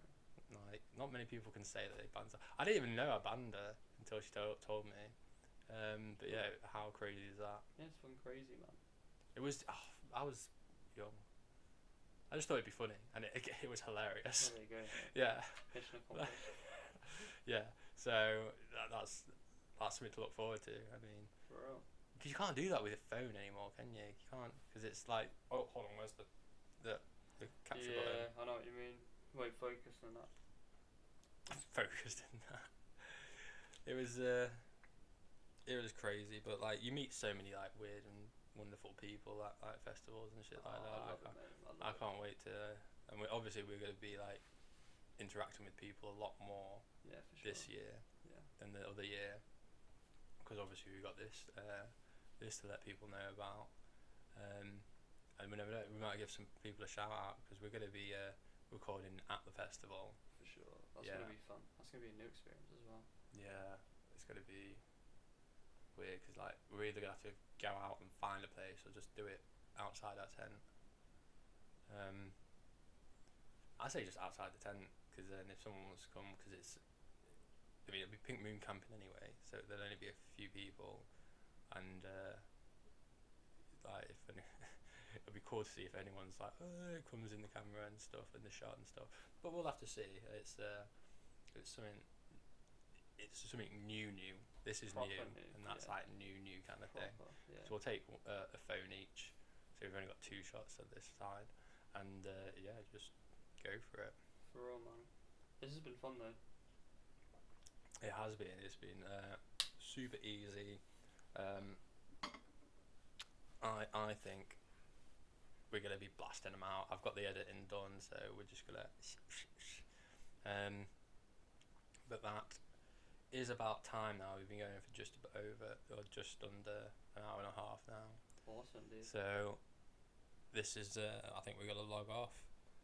Like, not many people can say that they banned her. I didn't even know I banned her until she told me. But yeah, how crazy is that? Yeah, it's fucking crazy, man. It was. I was young. I just thought it'd be funny, and it was hilarious. Oh, there you go. Yeah. Mission accomplished. Yeah. So that's something to look forward to. I mean. For real. Because you can't do that with a phone anymore, can you? You can't, because it's like, oh, hold on, where's the capture button? Yeah, I know what you mean. Wait, focus on that. Focused in that. It was crazy, but like you meet so many like weird and wonderful people at like festivals and shit like that. I can't wait to, and obviously we're going to be like interacting with people a lot more this year than the other year. Because obviously we've got this to let people know about, and we never know, we might give some people a shout out because we're going to be recording at the festival. For sure, that's going to be fun. That's going to be a new experience as well. Yeah, it's going to be weird because like we're either going to have to go out and find a place or just do it outside our tent. I say just outside the tent because then if someone wants to come, because it'll be Pink Moon camping anyway, so there'll only be a few people, and like it'll be cool to see if anyone's like comes in the camera and stuff and the shot and stuff. But we'll have to see. It's something new this is Proper new, new, and that's yeah. like new kind of thing. Proper, yeah. So we'll take a phone each. So we've only got 2 shots at this side, and yeah, just go for it. For real, man. This has been fun though. It has been. It's been super easy. I think we're gonna be blasting them out. I've got the editing done, so we're just gonna. But that is about time now. We've been going for just under an hour and a half now. Awesome, dude. So this is. I think we're gonna log off.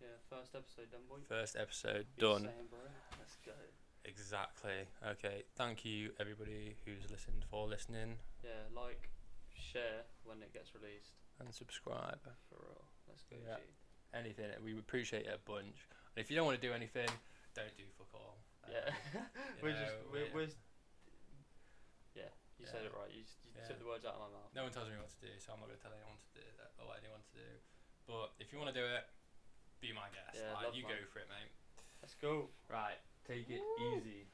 Yeah, first episode done, boy. First episode Be done. saying, bro. Let's go. Exactly. Okay. Thank you, everybody who's listened for listening. Yeah, like, share when it gets released. And subscribe. For real. Let's go, Yeah. G. Anything. We would appreciate it a bunch. And if you don't want to do anything, don't do fuck all. Yeah. You we're yeah, you said Yeah. it right. You Yeah. took the words out of my mouth. No one tells me what to do, so I'm not going to tell anyone to do that or anyone to do. But if you want to do it, be my guest. Yeah, Like, love, you man. go for it, mate. Let's go. Right. Take it easy.